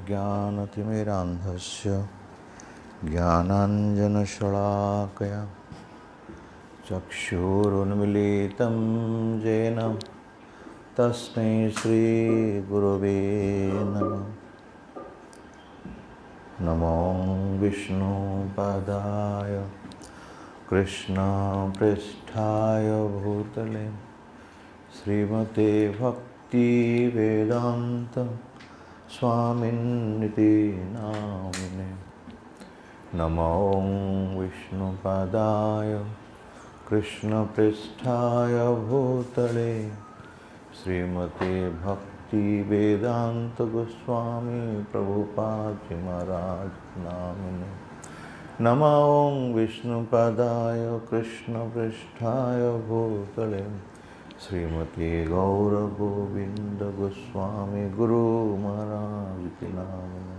ज्ञानतिमिरान्धस्य ज्ञानाञ्जनशलाकया चक्षुरुन्मीलितं येन तस्मै श्रीगुरवे नमः। नमो विष्णुपदाय कृष्णपृष्ठाय भूतले श्रीमते भक्तिवेदान्त स्वामिन्निति नामिने। नमो विष्णुपदाय कृष्णपृष्ठाय भूतले श्रीमते भक्तिवेदान्त गोस्वामी प्रभुपाद जी महाराज नामिने। नमो विष्णुपदाय कृष्णपृष्ठाय भूतले श्रीमते गौरगोविंद गोस्वामी गुरु महाराज के नामिने।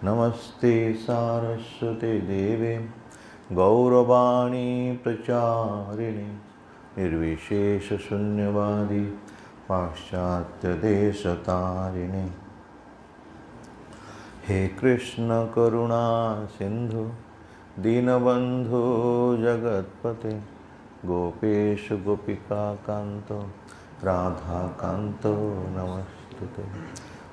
नमस्ते सारस्वते देवे गौरवाणी प्रचारिणे निर्विशेष शून्यवादी पाश्चात्य देशतारिणे। हे कृष्ण करुणा सिंधु दीनबंधु जगत्पते गोपेश गोपिका कांतो राधा कांतो नमस्तुते।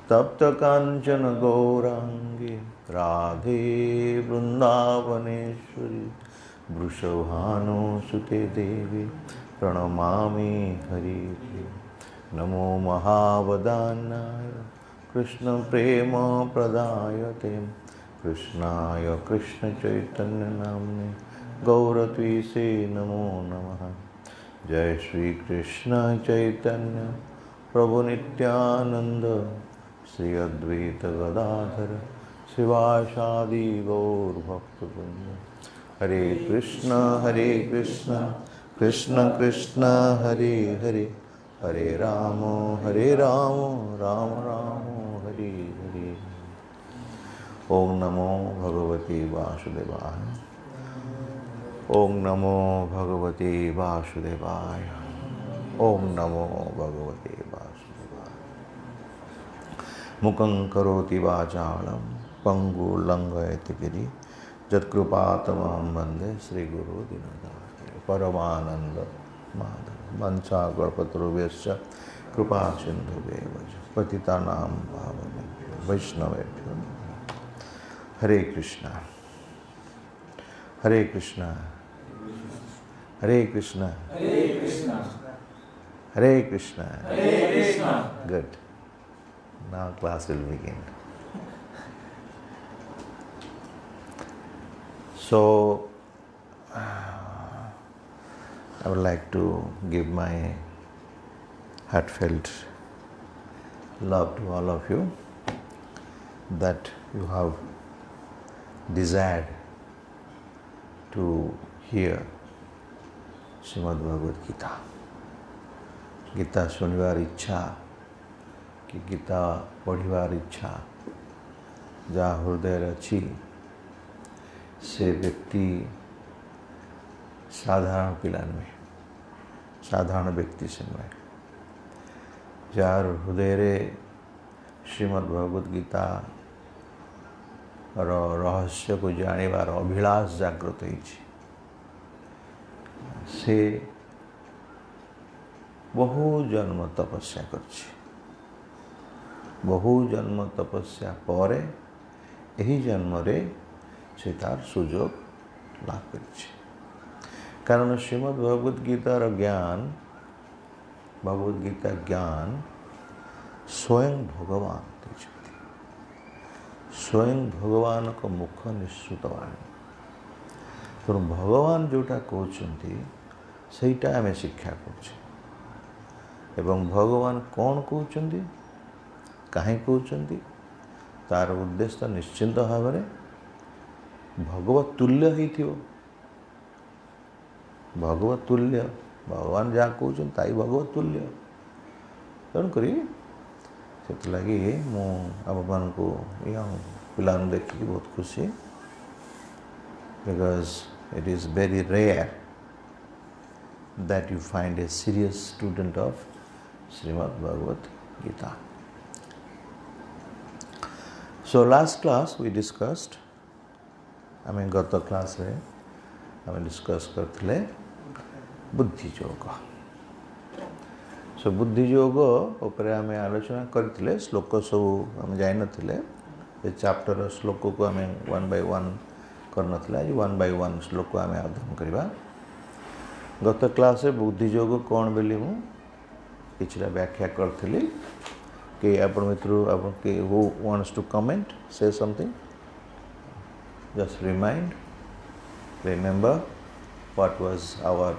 तप्त कांचन गौरांगी राधे वृंदावनेश्वरी वृषभानुसुते देवी प्रणमामि हरिप्रिये। नमो महावदान्याय कृष्ण प्रेम प्रदायते कृष्णाय कृष्ण चैतन्य नाम्ने गौरत्वीसे नमो नमः। जय श्री कृष्ण चैतन्य प्रभु नित्यानंद श्री अद्वैत गदाधर शिवासादि गौर भक्तवृंद। हरे कृष्ण कृष्ण कृष्ण हरे हरे हरे राम राम राम हरे हरे। ओम नमो भगवते वासुदेवाय। ओम नमो भगवते वासुदेवाय। ओम नमो भगवते वासुदेवाय। मुखं करोति वाचालं पंगु लंघयति गिरि यत्कृपातमहं वन्दे श्रीगुरु दीननाथ परमानंद माधव। वंशाकल्पतरुभ्यश्च कृपा सिन्धुभ्येव च पतितानां पावनेभ्यो वैष्णवेभ्यो नमः। हरे कृष्णा हरे कृष्णा हरे कृष्णा हरे Krishna. Good. Now class will begin. So I would like to give my heartfelt love to all of you that you have desired to hear Shrimad Bhagavad Gita. Gita सुनिवार इच्छा कि गीता पढ़िवार इच्छा जहाँ हृदय अच्छी से व्यक्ति साधारण पिला नुहे साधारण व्यक्ति से नुहे जार हृदय श्रीमद् भगवद गीता रहस्य को जानिबार अभिलाष जागृत होइछि से बहु जन्म तपस्या करछि। बहु जन्म तपस्या परे एही जन्म रे से तार सुजोग लाभ करिछि। कारण श्रीमद् भगवद गीतार ज्ञान भगवद गीता ज्ञान स्वयं भगवान देइछन्ति। स्वयं भगवान को मुख निश्रुत वाणी तो भगवान जोटा कहते सेटा आम शिक्षा कर भगवान कौन कहते कहीं कहते तार उद्देश्य निश्चिंत भाव में भगवत तुल्य हो भगवत तुल्य भगवान जहाँ कहते ताई भगवत तुल्य तेणुक से लगी मुझे पिला देखिए बहुत खुशी because it is very rare that you find a serious student of Srimad Bhagavad Gita. So last class we discussed, आम गत क्लास रे आम डिस्कस करते बुद्धि योग. सो बुद्धि योग उपर आम आलोचना करते श्लोक सब आम जान चैप्टर श्लोक को आम 1 by 1 करना आज 1 by 1 श्लोक आम अध्ययन करवा. गत क्लास रे बुद्धि योग कौन बोली मुझे व्याख्या करी कि आप who wants to comment, say something, just remember what was our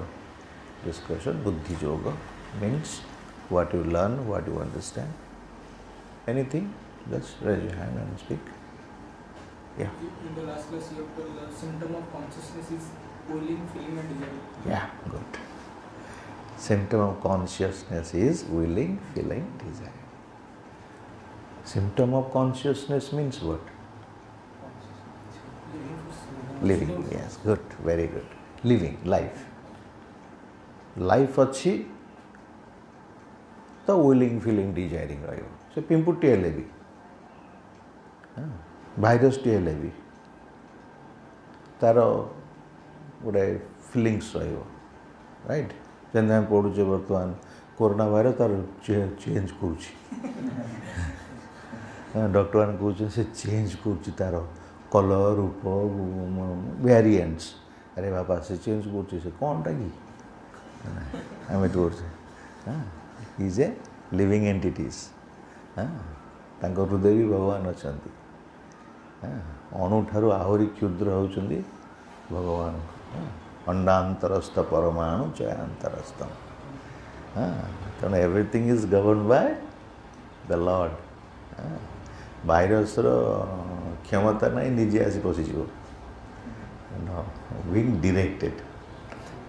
discussion. Buddhi yoga means what you learn, what you understand. Anything, just raise your hand and speak. Yeah. In the last class you have told the symptom of consciousness is willing, feeling and desire. Yeah, good. Symptom of consciousness is willing, feeling, desire. Symptom of consciousness means what? Living, yes, good, very good. Living, life. Life अच्छी तो willing, feeling, desiring रही. से पिंपुटी हेले भी, virus T हेले भी, तारो गोटे feelings रही, राइट? जैसे हम पढ़ुचे बर्तमान कोरोना वायरस तार चेंज करुची. डॉक्टर मैंने कहते से चेंज कर कलर रूप वेरिएंट्स. अरे बाबा से चेंज कर कौनटा कि आम ये इज ए लिविंग एंटिटीज. हृदय भी भगवान अच्छा अणु ठारू आहरी क्षुद्र होती भगवान. अंडांतरस्थ परमाणु चयांतरस्थम. तेणु everything is govern by the Lord. Virus क्षमता नहीं निजे आसी पशिज बीइंग डायरेक्टेड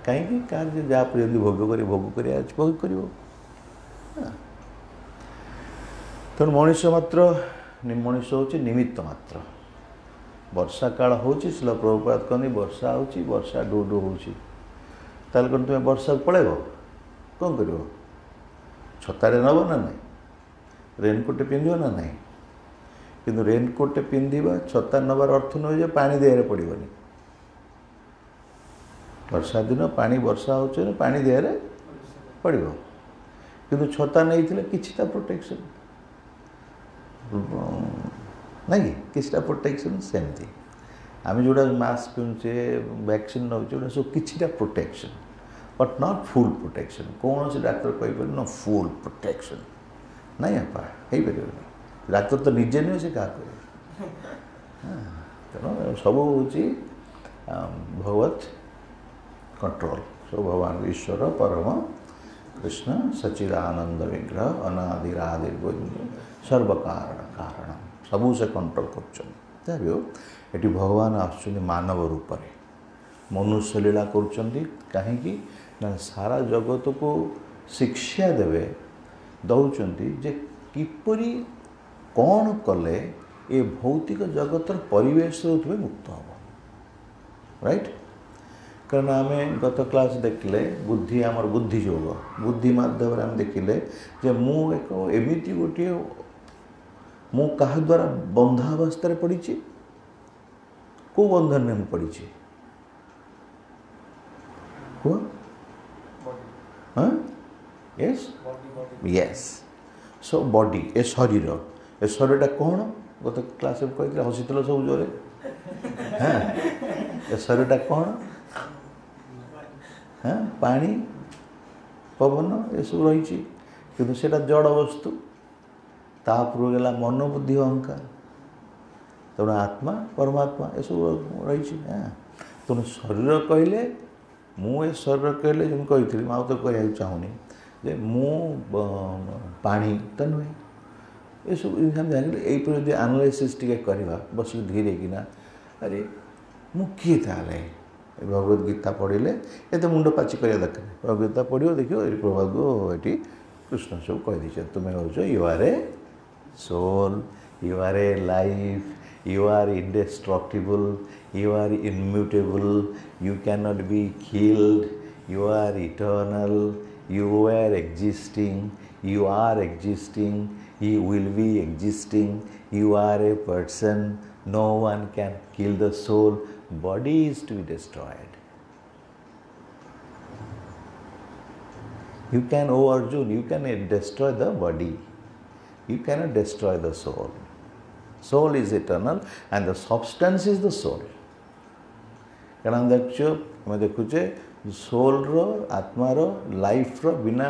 कहीं कार्य जहाँ भोग कर भोग कर. तेणु मनुष्य मात्र मनुष्य हूँ निमित्त मात्र. वर्षा काल हो शिल प्रभुपात कहते वर्षा हो वर्षा डू डू हो कौन तुम्हें वर्षा पलैब कौन कर छतारे नब ना ना रेनकोट पिंध ना ना किंतु रेनकोट पिंधा छता नबार अर्थ नुहे पानी देहरे पड़ोनी. वर्षा दिन पानी वर्षा हो पानी देहरे पड़ो किंतु छता नहीं किछिटा प्रोटेक्शन नहीं किछिटा प्रोटेक्शन सेमती आम जोड़ा मास्क पिंधुचे वैक्सीन नौचे सब किछिटा protection but not full protection. कौन से डाक्तर कहीपर न फुल प्रोटेक्शन नहीं आपा हो पार. डाक्तर तो निजे नुहे से क्या करे. तेणु सब हूँ भगवत कंट्रोल. सब भगवान ईश्वर परम कृष्ण सच्चिदानंद विग्रह अनादिरादि गोविंद सर्वकारण कारण सबू से कंट्रोल कर. भगवान आसुच्च मानव रूप में मनुष्य लीला कहीं सारा जगत को शिक्षा देवे दौरान जे किपरि कौन कले ये भौतिक जगतर परिवेश मुक्त हम. राइट? कारण आम गत क्लास देखले बुद्धि आमर बुद्धि योग बुद्धि माध्यम आम देखिले जे मु एक एमती गोटे मु क्या द्वारा बंधा अवस्था पड़ी को बंधन में पड़ी हाँ यस यस. सो बॉडी ए शरीरटा कौन गत क्लास कही हसील सब जोरे. हाँ ए शरीरटा कौन हाँ पानी पवन ये सब रही कि जड़ वस्तु तापर गला मन बुद्धि अहंकार. तेणु आत्मा परमात्मा ये सब रही. हाँ तेणु शरीर कहले मुझे शरीर कहले जो कही मैं तो कह चाहूनी जे मु पानी तो नुहे ये सब इंसान जान यही एनालिसिस टी करवा बस धीरे किना अरे मु किए ताले भगवद गीता पढ़ले ये मुंड पाची कर दरकार. भगवद गीता पढ़ो देखो प्रभु ये कृष्ण सब कहीदे तुम्हें हो you are a soul you are a life you are indestructible, you are immutable, you cannot be killed, you are eternal, you were existing, you are existing, you will be existing, You are a person. No one can kill the soul. Body is to be destroyed. You can, oh Arjun, you can destroy the body. You cannot destroy the soul. Soul is eternal and the substance is the soul. कारण देखुचे soul रो आत्मार life रो बिना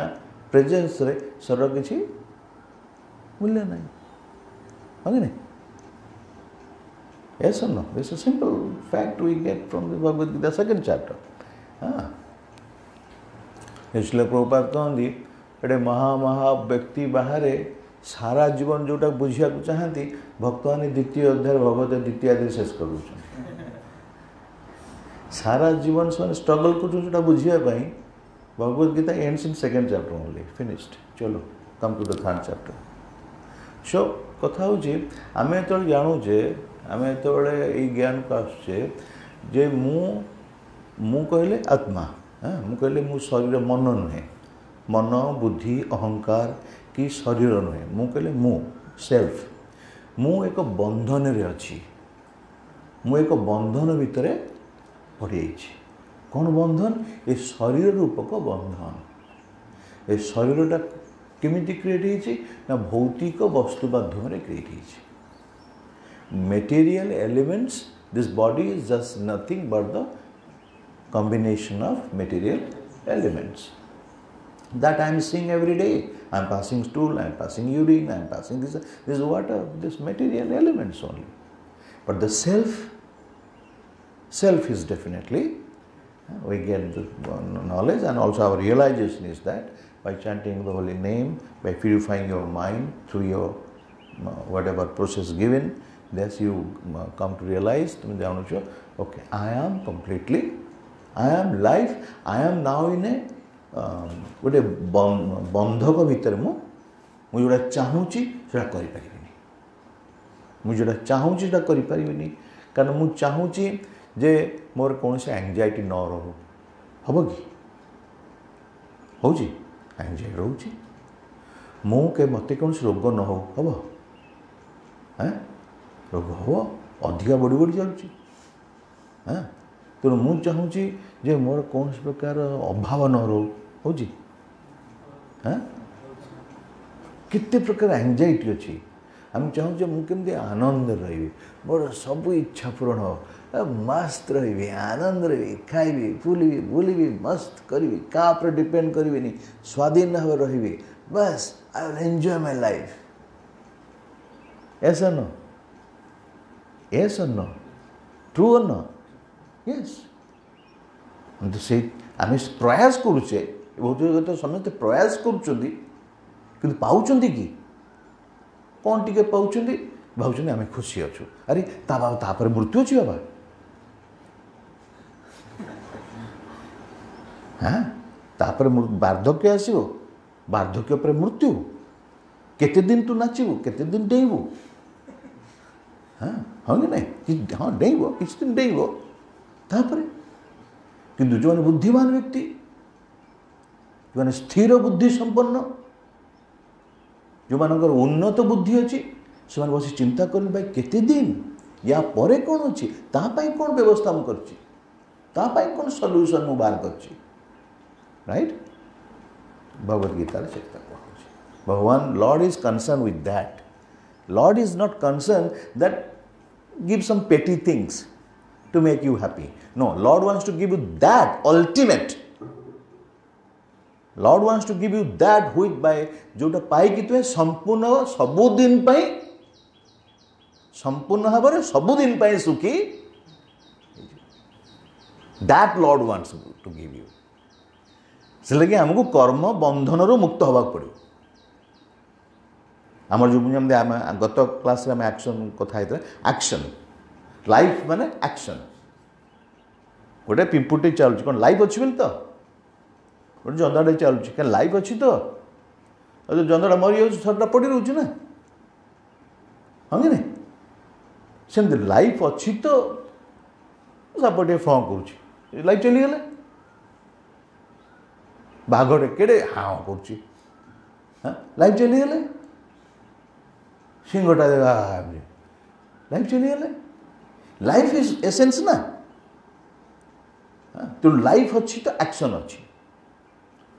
presence रे शरीर किसी मूल्य नहीं हाँ कि नहीं yes or no? This is a simple fact we get from the Bhagavad Gita second chapter. इसलिए प्रभुपाद कहते एटे महा व्यक्ति बाहर सारा जीवन जोटा बुझिया चाहती भक्त मैंने द्वितीय अध्याय भगवत द्वितीय आदि शेष कर सारा जीवन से स्ट्रगल कर बुझिया Bhagavad Gita ends in second chapter only finished चलो come to the third chapter so कथा हूँ आम जो जानूचे आम जो ज्ञान को आसुचे जे मु कहले आत्मा मु कहले मु शरीर मन नुहे मन बुद्धि अहंकार कि शरीर नुहे मु कहले मु सेल्फ मु एक बंधन रे अच्छी मु एक बंधन भितर पड़ी कौन बंधन ये शरीर रूपक बंधन ये शरीरटा केमिति क्रिएट ना भौतिक वस्तु माध्यम create material elements this body is just nothing but the combination of material elements that I am seeing every day. I am passing stool, I am passing urine, I am passing this water, this material elements only. But the self is definitely, we get the knowledge and also our realization is that by chanting the holy name, by purifying your mind through your whatever process given, thus you come to realize, okay, I am completely I am life. I am now in a गोटे बंधक भितर मुझे चाहूँगी से मुझे चाहूँगी से कारण मुझे चाहूँगी जे मोर कौन से एंजाइटी न रो हम कि हूँ एंजाइटी रोचे मुझे मत कौन से रोग न हो हम रोग हम अधिका बढ़ी बढ़ी चलुची तेणु मुझे चाहूँगी जे मोर कौन प्रकार अभाव न रो हूँ केते प्रकार एंजाइटी अच्छी आम चाहूँ मुझे आनंद रही मोर सब इच्छा पूरण हो मस्त रही आनंद रही खाइबी फुलबी बुलबी मस्त करी क्या डिपेंड करी स्वाधीन भाव रही बस आई विल एंजॉय माय लाइफ ऐसा न ऐसा न ट्रू और न यस से आम प्रयास करुचे बहुत समस्त प्रयास कर पाँच कि कौन टी पाँच भावुँ आम खुशी अच्छु अरे तापर मृत्यु अच्छी बाबा हाँ तापर वार्धक्य आसो वार्धक्य पर मृत्यु केते दिन तू नाचबू केते दिन डेबू हाँ हाँ कि नहीं हाँ डेब किसी दिन डेब तापर किंतु जो बुद्धिमान व्यक्ति जो स्थिर बुद्धि संपन्न जो मानकर उन्नत बुद्धि अच्छी से बस चिंता कर भाई केते दिन या परे कौन अच्छी कौन व्यवस्था मुझे कौन सल्यूशन मु बाहर कर राइट भगवद गीता भगवान lord is concern with that lord is not concern that give some petty things to make you happy. No, Lord wants to give you that ultimate. Lord wants to give you that which by जोटा पाई कि तुम संपूर्ण सबुदिन पाई संपूर्ण भाव में सबुदिन पाई सुखी that Lord wants to give you. से लगे हमको कर्म बंधन रो मुक्त होगा पड़ो. आमर जो बुझे हम गत क्लास रे हम एक्शन कथा है एक्शन लाइफ माने एक्शन गोटे पिंपुटे चलुच कौन लाइफ अच्छी बोली तो गोटे जंदाटे चलुच क्या लाइफ अच्छी तो जो जंदाटा मरी जाऊँ शरीर पड़ी रोचे ना हाँ कि नहीं सेमती लाइफ अच्छी तो सापटे फँ कर लाइफ चलीगले बाघटे केड़े हाँ कर लाइफ चलीगले सिंगटा देगा लाइफ चलीगला लाइफ इज एसेंस ना तो लाइफ अच्छी तो एक्शन अच्छी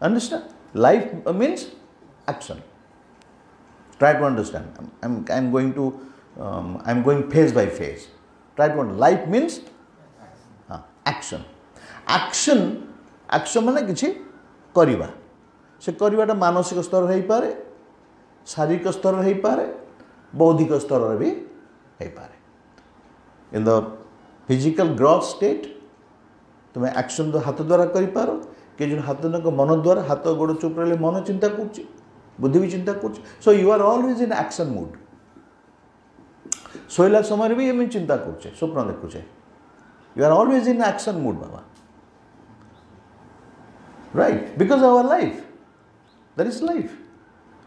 understand life means action try to understand I am going phase by phase try to life means action action action माने किसी करवा से करवाटा मानसिक स्तर हो पारे शारीरिक स्तर हो पारे बौद्धिक स्तर भी हो पारे in the physical growth state तुम्हें एक्शन हाथ द्वारा कर कि जो हाथ मन द्वारा हाथ गोड़ चुप रहे मन चिंता कर बुद्धि भी चिंता कर so you are always in action mood शोला समय भी एम चिंता करुचे स्वप्न देखुचे you are always in action mood बाबा right because our life that is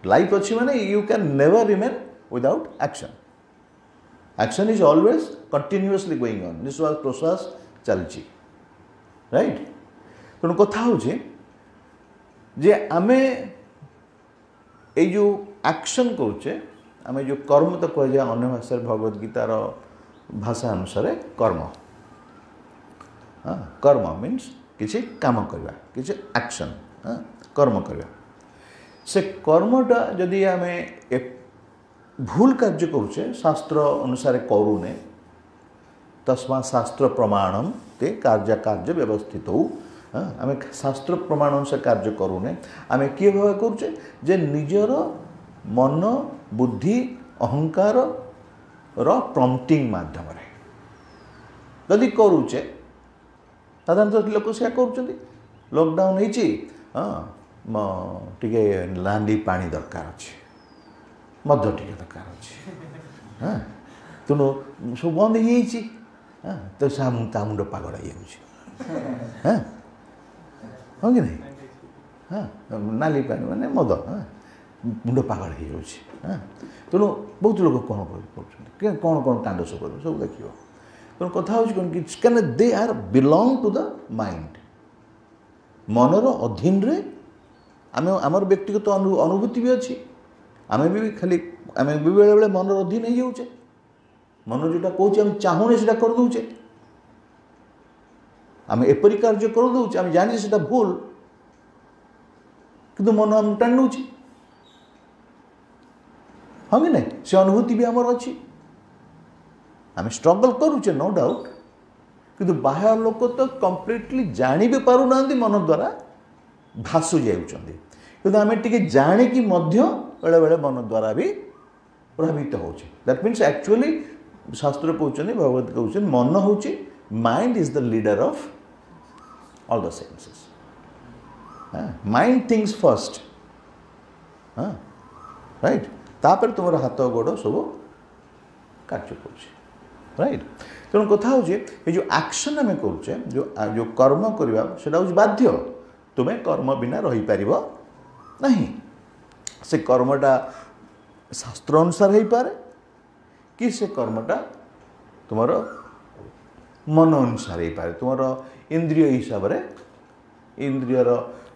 life अच्छी माने you can never remain without action is always continuously going on निश्वास प्रश्वास चलची राइट तेणु कथा हूँ जे आमे ये जो एक्शन करुचे आमे जो कर्म तो कह जाए अन्य भाषा भगवद गीतार भाषा अनुसार कर्म कर्म मीन्स किसी काम करवा किसी एक्शन कर्म करवा से कर्मटा जदि आमे भूल कार्य करुचे शास्त्र अनुसार करूने तस्मा शास्त्र प्रमाणम ते कार्य कार्य व्यवस्थित हो आमे शास्त्र प्रमाण अनुसार कार्य करूने आमे किए भाव करुचे जे निजर मन बुद्धि अहंकार रो प्रॉम्प्टिंग माध्यम जदि करुचे साधारणतः लोक से करुँच लॉकडाउन होती टे लांडी पानी दरकार अच्छे मद टे दरकार अच्छे तेणु सब बंद हो तो ता मुंड पागल हो हाँ कि नहीं नाली पानी माने मद मुंड पागल हो तेणु बहुत लोग कौन कर कौन कौन कांड सब कर सब देखिए तेणु कथा कौन कि क्या they are belong to the mind मनर अधीन रे आम आमर व्यक्तिगत अनुभूति भी अच्छी आम भी खाली आम भी बेले बेले मनर अधीन हो जाऊे मन जोटा कौन चाहूने से करदे आम एपरी कार्य करदे आम जानी से भूल किंतु मन आम टाणी नौ हाँ कि नहीं से अनुभूति भी आमर अच्छी आम स्ट्रगल करुचे नो डाउट किंतु बाह्य लोक तो कंप्लीटली जानी भी पारु ना मन द्वारा भासु जाऊँच आम टे जाणिकी बेले बेले मन द्वारा भी प्रभावित हो दैट मीन्स एक्चुअली शास्त्र कहते भगवत कहते मन हूँ mind is the leader of all the senses mind things first right तापर तुम हाथ गोड़ सब कार्य कर राइट तेणु कथा हूँ ये जो एक्शन आम करुचे जो कर्म करवा से बाध्य तुम्हें कर्म बिना रही पार नहीं से कर्मटा शास्त्र अनुसार हो पारे कि से कर्मटा तुम मन अनुसार हो पारे तुम इंद्रिय हिसाब से इंद्रियर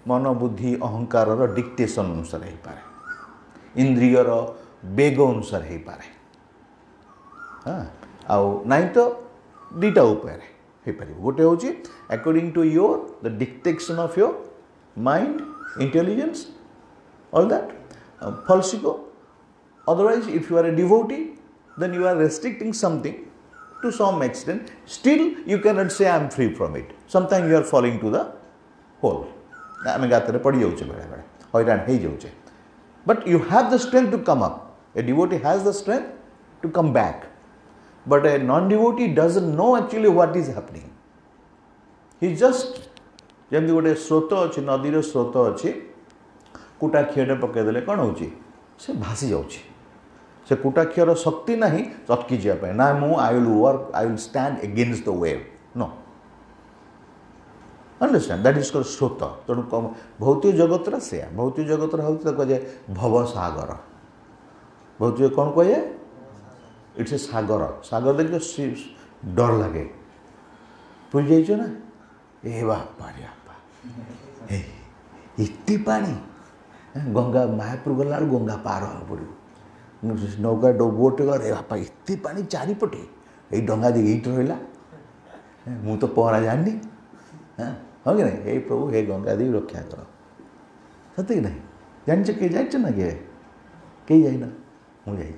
मन बुद्धि अहंकार डिक्टेशन अनुसार हो पारे इंद्रियर बेग अनुसार हो पारे आउ नाई तो दुईटा उपाय हो पार गोटे हूँ according to your the dictation of your mind intelligence all that फलसिको otherwise if you are a devotee then you are restricting something to some extent still you cannot say I am free from it sometimes you are falling to the hole आम गाତରେ पड़ जाऊे बेले बेले हैरान हो जाऊे but you have the strength to come up a devotee has the strength to come back but a non-devotee doesn't know actually what is happening he just जमी गोटे स्रोत अच्छी नदीर स्रोत अच्छी कुटा क्षीर पकईदे कौन हो भासी जाऊँगी से कुटाक्षर शक्ति ना अटकी जाए ना मु I will work I will stand against the wave no understand that is called स्रोत तेणु भौतिक जगत से भौतिक जगत हूँ कहे भवसागर भौतिक कौन कहे इट्स ए सागर सागर देखिए डर लगे बुझ जाइए ना ए बापा इतनी पानी गंगा मायापुर गला गंगा पार हो पड़ो नौका बोट गले बापा एत पा चारिपटे ये डंगा दे ये रहा मु तो पहरा जानी हाँ हाँ कि नहीं हे प्रभु हे गंगा देवी रक्षा कर सत्य कि नहीं जान किए जाए ना किए कई जाइना मुझे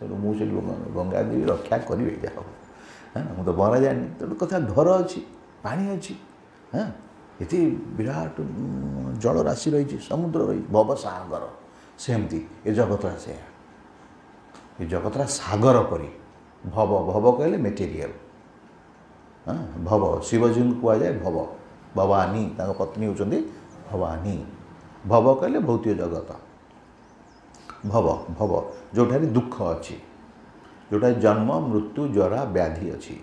चलो मुझे गंगा देवी रक्षा करेंगे जा हाँ मुझे तो पहरा जानी तो कथा घर अच्छी पानी अच्छी हाँ ये विराट जल राशि रही समुद्र रही भवसागर सेमती ये जगतरा से ये जगतरा सागर परी भव भव कहले मेटेरियल हाँ भव शिवजी को कहुए भव भवानी पत्नी होती भवानी भव कहले भौतिक जगत भव भव जोठारे दुख अच्छी जोटा जन्म मृत्यु जरा व्याधि अच्छी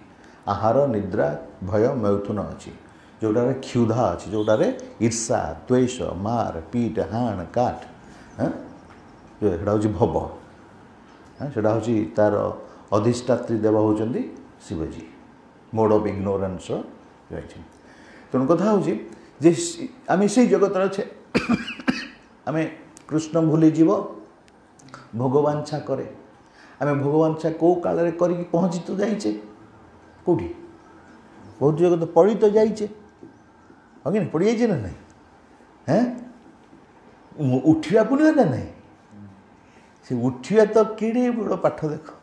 आहार निद्रा भय मैथुन अच्छी जोटारे क्षुधा अच्छी जोटारे ईर्षा द्वेष मार पीट हाण काट हाँ जोटा हूँ भव हाँ से हूँ तार अधिष्ठात्री देव होती शिवजी मोड ऑफ इग्नोरेंस तेणु कथा हूँ जे आम से जगत अच्छे आम कृष्ण भूली जीव भोगवांछा करे आम भोगवांछा कौ काल कर पहुँची तो जाइचे कौटी बहुत जगत पढ़ी तो जाइचे हाँ कि पढ़ी जाइए ना नहीं हैं उठा पड़े ना नहीं से उठा तो कि बड़ पाठ देख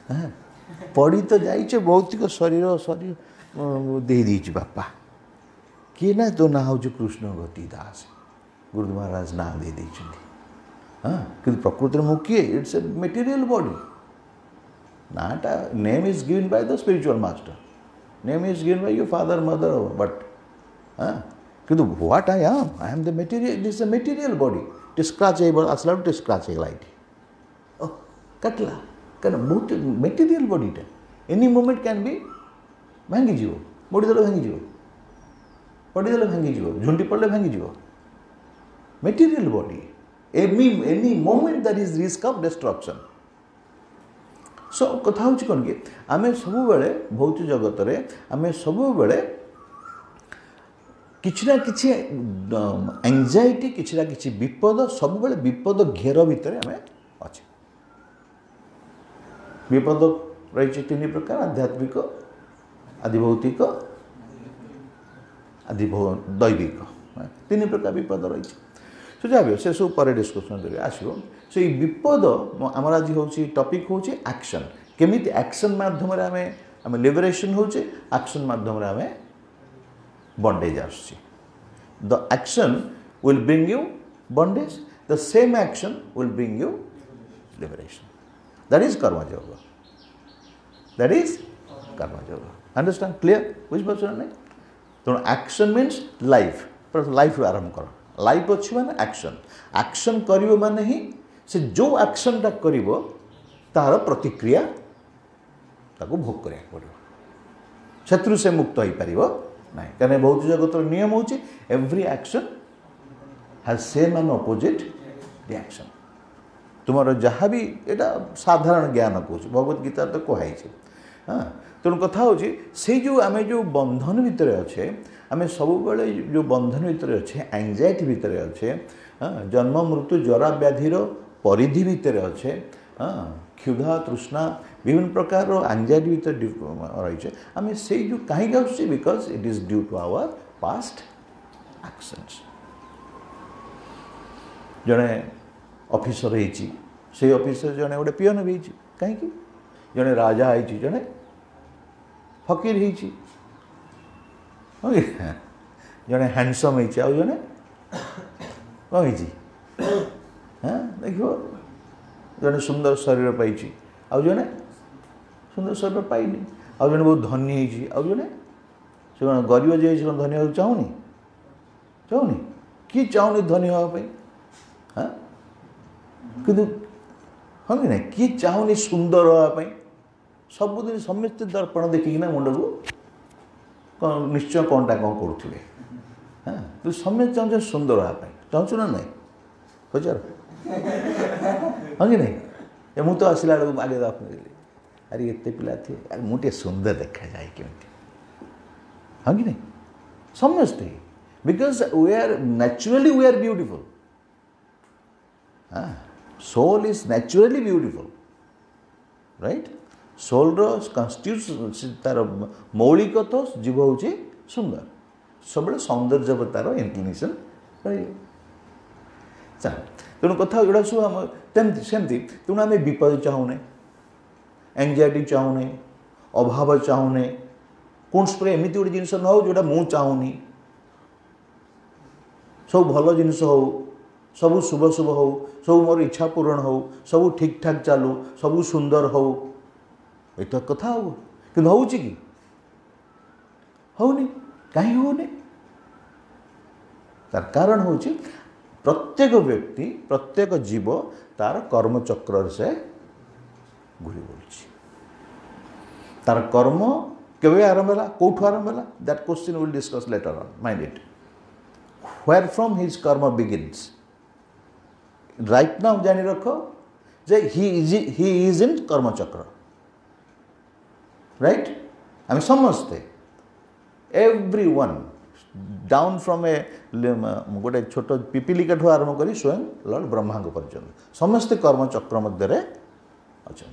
हाँ पढ़ी तो जाइए भौतिक शरीर शरीर दे दीची बापा किए ना तो ना हूँ कृष्ण गति दास गुरु महाराज ना दे देती हाँ कि प्रकृति में किए इट्स ए मेटेरियल बॉडी नाटा name is given by the spiritual master name is given by your father mother but हाँ कि what I am the material this a material body scratch आसला स्क्राच लाइट ओ कटला क्या बहुत material बॉडीटा any moment can be भांगी मोड़ीदेले भांगी पड़ीदेले भांगी झुंटी पड़े भांगी material body any moment that is risk of destruction so कथा हूँ कौन कि आम सब भौतिक जगत में आम सब किसी ना कि एंजाइटी किसी ना कि विपद सब विपद घेर भितर आम अच्छे विपद रही तीन प्रकार आध्यात्मिक आदिभौतिक आदि दैविक तीन प्रकार विपद रही सो जहाँ से सब पर डिस्कसन करेंगे आसो से विपद आमर आज हूँ टपिक हूँ एक्शन केमी एक्शन मध्यम आम लिबरेशन होचे एक्शन मध्यम आम bondage as the action will bring you bondage the same action will bring you liberation that is Karmayoga that is Karmayoga understand clear बुझीपार ना तेणु एक्शन मीन्स लाइफ लाइफ आरंभ कर लाइफ अच्छी माने एक्शन एक्शन करिवो माने ही से जो एक्शनटा करिवो तार प्रतिक्रिया ताको भोग करिया पड़ो शत्रु से मुक्त हो पारिबो नहीं कने बहुत जगत नियम होची every action has same and opposite reaction तुमर जहाँ भी एटा साधारण ज्ञान कहूँ भगवत गीता तो कहुई हाँ तेणु कथा हूँ से जो आम जो बंधन भितर अच्छे आम सब जो बंधन भितर अच्छे एंजाइटी भितर अच्छे हाँ जन्म मृत्यु जरा व्याधिर परिधि भितर अच्छे हाँ क्षुधा तृष्णा विभिन्न प्रकार एंजाइटी भितर रही आम से जो कहीं आसुचे because it is due to our past actions जड़े ऑफिसर से ऑफिसर जड़े गोटे पियन भी कहीं जड़े राजा है जड़े फकीर हो जड़े हैंडसम है जड़े कौन हाँ देख जड़े सुंदर शरीर पाई आउ जड़े सुंदर शरीर पाइनि आउ जड़े बहुत धनी है आउ जड़े से कौन गरीब जी धनी हो चाहूनी चाहूनी किए चाहूनी धनी हाँपाई हाँ कि हाँ कि ना किए चाहूनी सुंदर हाँपाई सबुदिन समस्ते दर्पण देखिकिना मुंड को निश्चय कौनटा कौन करुवे हाँ तू समस्त चाहूँ सुंदर हाँपाई चाहूँ ना नहीं पचार हाँ कि नहीं मुझे तो आसला बेलू आगे अरे एत पिला थे अरे मुझे सुंदर देखा जाए केमती हाँ कि नहीं समस्ते because we are naturally we are beautiful हाँ soul is naturally beautiful right soul constitute तार मौलिक तो जीव हूँ सुंदर सब सौंदर्यवतार इनक्लिनेशन रही तेणु कथा जोड़ा सब सेमती तेणु आम विपद चाहूने एंजाइटी चाहूने अभाव चाहूने कौन एमती गोटे जिन न हो जोटा मुझे चाहूनी सब भल जिन हो सब शुभ शुभ हो सब मोर इच्छा पूरण हो सब ठीक ठाक चालू सब सुंदर हो ये तो कथा हो कि होनी कहीं होनी तार कारण हूँ प्रत्येक व्यक्ति प्रत्येक जीव तार कर्मचक्र से घूरी बुलूँ तार कर्म केवे आरंभ है कौटू आरंभ है that question will discuss later on mind it where from his कर्म बिगिन्स राइट नाउ जानी रख जे ही इज इन कर्मचक्र राइट आम समस्ते एवरीवन डाउन फ्रॉम ए गोटे छोट पिपिलिका ठू आरंभ कर स्वयं लॉर्ड ब्रह्मा पर्यंत समस्ते कर्मचक्र मध्य अच्छा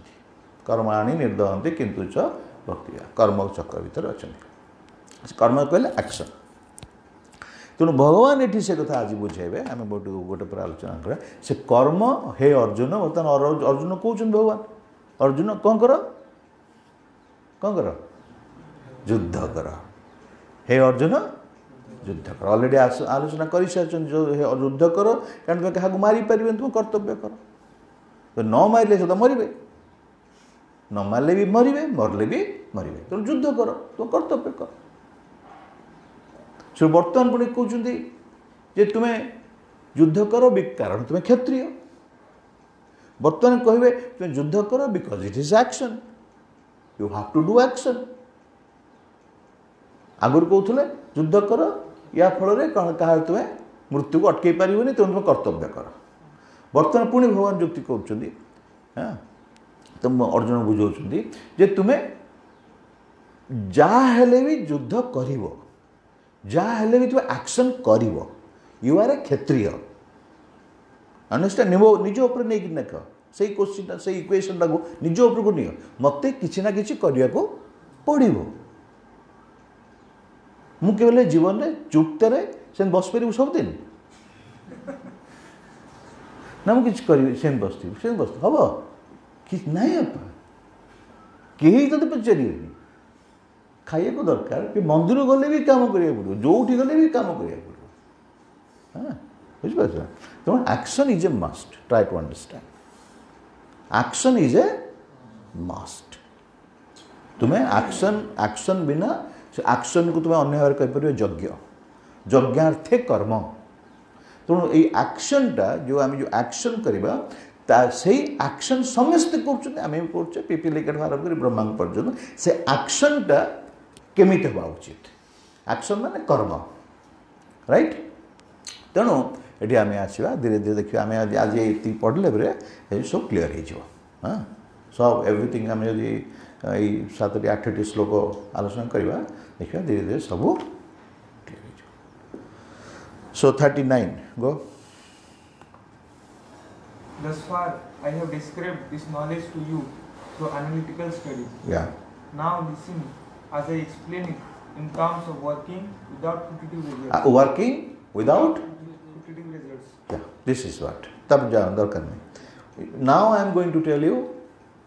कर्माणि निर्दहंती किंतु च भक्ति कर्म चक्र भितर अच्छा कर्म कहले एक्शन तेणु भगवान ये से कथा आज बुझेबे आम गोटे पर आलोचना करा से कर्म हे अर्जुन बर्तमान अर्जुन कहते भगवान अर्जुन कौन कर युद्ध कर हे अर्जुन युद्ध कर ऑलरेडी आलोचना कर युद्ध कर कारण तुम क्या मारी पारे तुम कर्तव्य कर तो न मारे से तो मरबे न मारे भी मरबे मरले भी मरबे तो युद्ध कर तुम कर्तव्य कर से बर्तमान पुणी कहते जे तुम्हें युद्ध कर कारण तुम्हें क्षत्रिय बर्तमान कहे तुम युद्ध कर because it is action you have to do action आगुरी कहते युद्ध कर या फल क्या तुम्हें मृत्यु को अटकई पारनी तुम तुम कर्तव्य कर बर्तमान पुणी भगवान युक्ति कहते हाँ तुम अर्जुन बुझाऊँ जे तुम्हें जहाँ भी युद्ध कर जहाँ भी तुम एक्शन कर you are a Kshatriya understand निज उपर नहीं देख से क्वेश्चन से इक्वेशन टाक निज उपर को नियो मत कि ना कि पड़ो मु केवल जीवन में चुप्तर से बस पार सबदिन ना मुझे करी बस हम कि नहीं कहीं तो पचारे खाइए को दरकार कि मंदिर गले भी काम करा पड़ो जो गले भी काम करा पड़ो हाँ बुझिपार तेणु action is a must try to understand action is a must तुम्हें एक्शन बिना से एक्शन को तुम्हें अन्य भाव कहीपर यज्ञ यज्ञार्थे कर्म तेणु ये एक्शनटा जो आम जो एक्शन करवा से एक्शन समस्ते कर पिपिलिका आरंभ कर ब्रह्मा पर्यटन से एक्शनटा केमिति हवा उचित एक्शन माने कर्म राइट तेणु ये आम आसवा धीरे धीरे देखिए आम आज ये पढ़ले बेले सब क्लीयर हो हाँ सब एवरीथिंग आम जब ये 7टी 8टी श्लोक आलोचना करवा देखिए धीरे धीरे सब क्लीयर हो सो 39 गो Thus far, I have described this knowledge to you through analytical studies. Yeah. Now listen as I explain it in terms of working without putative results. Working without putative results. Yeah, this is what. तब जान दरकार नहीं. Now I am going to tell you.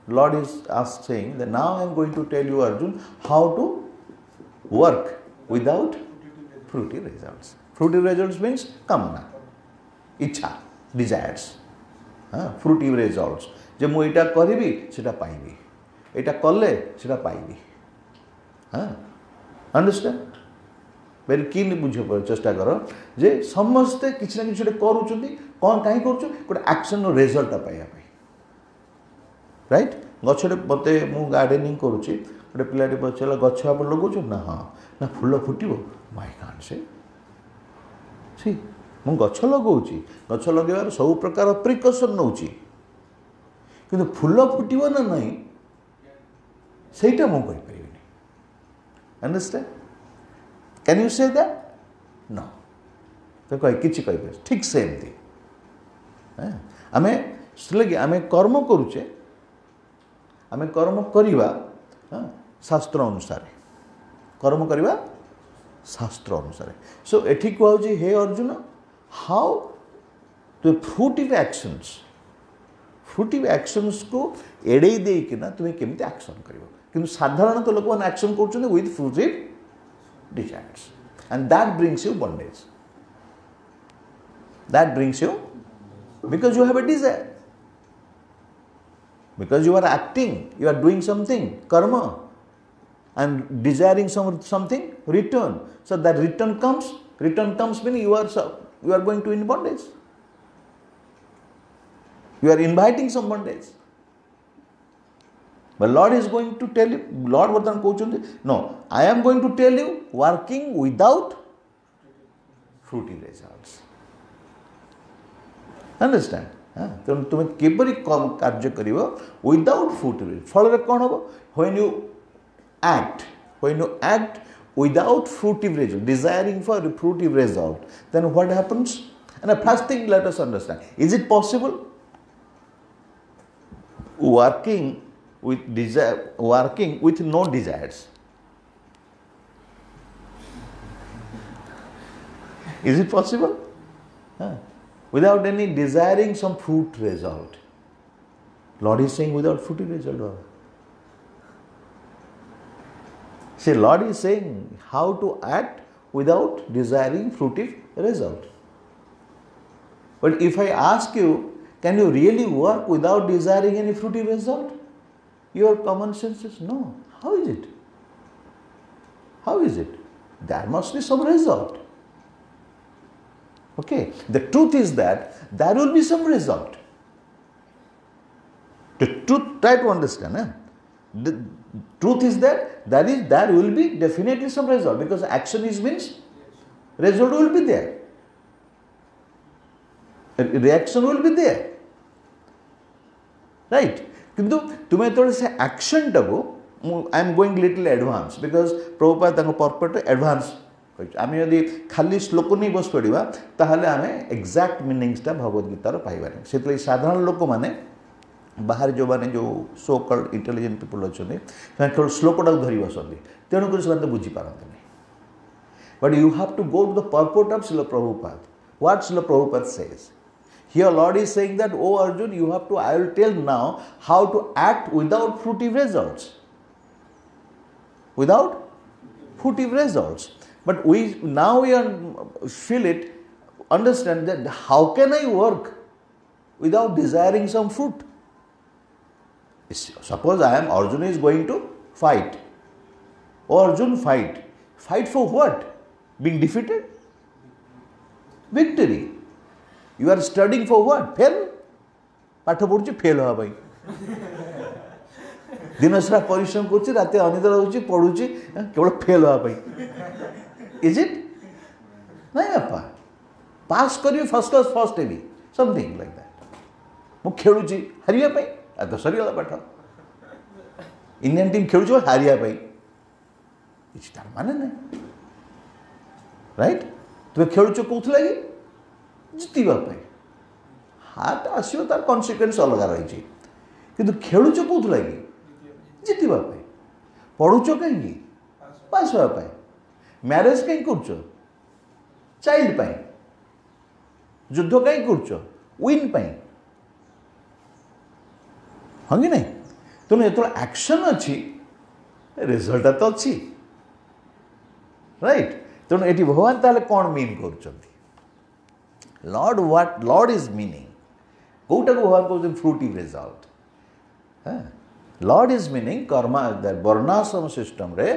Lord is saying that now I am going to tell you, Arjun, how to work without fruitive results. Fruitive results means kamana, इच्छा, desires. फ्रुटिव results जे मुझे यहाँ करी से पाइबी यहाँ कले से पाइबी हाँ understand very cleanly बुझे चेष्टा कर जे समस्ते किसी ना कि कौन कहीं गोटे एक्शन रिजल्ट पाइबा राइट गछटे मत मु गार्डेनिंग करुच्ची गोटे पिलाटी पचारा गछ आप लगे ना हाँ ना फूल फुटो माई कांट से मु गछ लगाऊँगी गछ लगेबार सब प्रकार प्रिकसन नौची किंतु फूल फुटो ना नहीं सेटा मु कहि understand can you say that no तो कह कि ठीक से एमती आम से आम कर्म करुचे आम कर्म करवा शास्त्र अनुसार कर्म करवा शास्त्र अनुसार सो एठी कहूँ हे Arjun how to fruitive actions को एड़े देना तुम्हें केमती एक्शन कर कि साधारणतः लोक मैंने एक्शन कर with fruitive desires and that brings you bondage that brings you because you have a desire because you are acting you are doing something karma and desiring something return so that return comes meaning you are going to in bondage you are inviting some bondage but Lord is going to tell you Lord vartan kohuchunti no I am going to tell you working without fruity results understand तेणु तुम्हें किपरि कार्य कर without fruitive फल कौन हम when you act without fruitive result desiring for fruitive result then what happens and first thing let us understand is it possible working with no desires is it possible without any desiring some fruit result. Lord is saying without fruity result. See, Lord is saying how to act without desiring fruity result. But if I ask you, can you really work without desiring any fruity result? Your common sense says no. How is it? How is it? There must be some result. Okay, the truth is that there will be some result. The truth, try to understand. The truth is that there will be definitely some result because action is means result will be there. Reaction will be there. Right? किंतु तुम्हें थोड़े से action टाको I am going little advance because Prabhupada तांको purport advance आम यदि खाली श्लोक नहीं बस पढ़ा ताहले आम एक्जाक्ट मीनिंग्सटा भगवद्गीतार पाइबानी से साधारण लोक मैंने बाहर जो मैंने जो सो कल्ड इंटेलिजेंट पीपल अच्छा केवल श्लोकटा धरी बसती तेणुक से बुझीपारती but you have to go to the purport of Srila Prabhupada what Srila Prabhupada says here Lord is saying that O Arjun you have to I will tell now how to act without fruitive results But now we feel it, understand that how can I work without desiring some fruit? Suppose I am Arjuna is going to fight. Oh Arjun, fight. Fight for what? Being defeated? Victory. You are studying for what? Fail? पाठ पढ़ुची fail हवा भाई दिन सारा परिश्रम करुच्ची रात अनिद्रा होची पढ़ुची केवल फेल हवा भाई Is it? नहीं बापा पास करी first class first heavy something like that मु खेलुची हारिया पाई आ तो सरीगला पाठ इंडियन टीम खेलुची हारिया पाई किछ तार माने नहीं राइट तुम खेलुच कौथ लगी जितवा पाई हाथ आसो तार कन्सिक्वेन्स अलग रही किंतु खेलुच कौथ लगी जितवा पाई पढ़ुच कहीं पास होगा पाई मैरेज कहीं कर चाइल्ड पाई युद्ध कहीं कर विन पाई हाँ कि नहीं तेणु जो एक्शन अच्छी रिजल्ट तो अच्छी राइट तेणु ये भगवान ताले कौन मीन कर Lord what Lord is meaning कौटा को भगवान कहते fruitive result Lord is meaning karma varnashrama system रे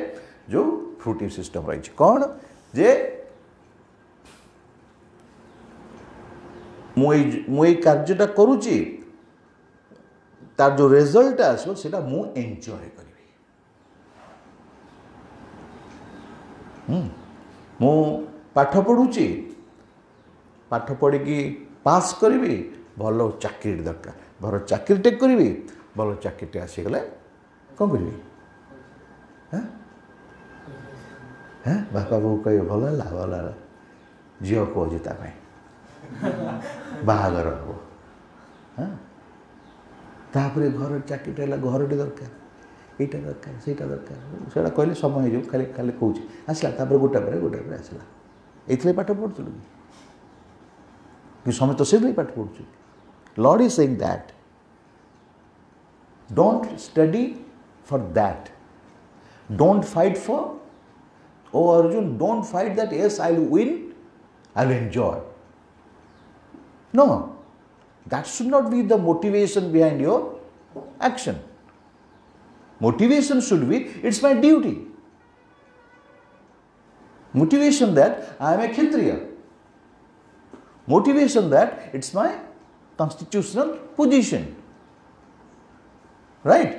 जो फ्रूटिव सिस्टम रही कौन जे मुई कार्यटा करुची तार जो रिजल्ट आसो सेटा मु एंजॉय करी मु पाठ पढ़ुची पाठ पढ़ी की पास करी भल चाकरी दरकार भल चाकरी टे करी भल चाकरी टे आसीगले कौन करी बापा बोऊ कह भल भल झील खोजी बाहागर हम तापर घर चाकरी है घरटे दरकार यहाँ दरकार से दरकार कहले समय हो खाली खाली कौच आसला गोटा पर आसला ये पाठ पढ़ुलु कि समय तो से पाठ पढ़ु lord is saying that don't study for that don't fight for O Arjun don't fight that yes I will win I will enjoy no that should not be the motivation behind your action motivation should be it's my duty motivation that I am a kshatriya motivation that it's my constitutional position right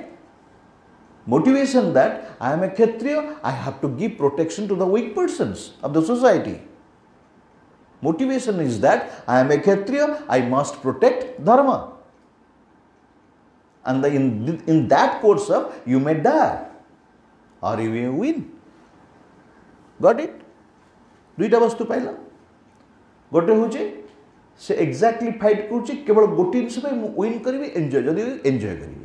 motivation that I am a kshatriya I have to give protection to the weak persons of the society motivation is that I am a kshatriya I must protect dharma and in that course of you may die or you may win got it दुईटा वस्तु पाइला गोटे हूँ से exactly fight करुच्ची केवल गोटे जिस win करी enjoy जदि एंजॉय करी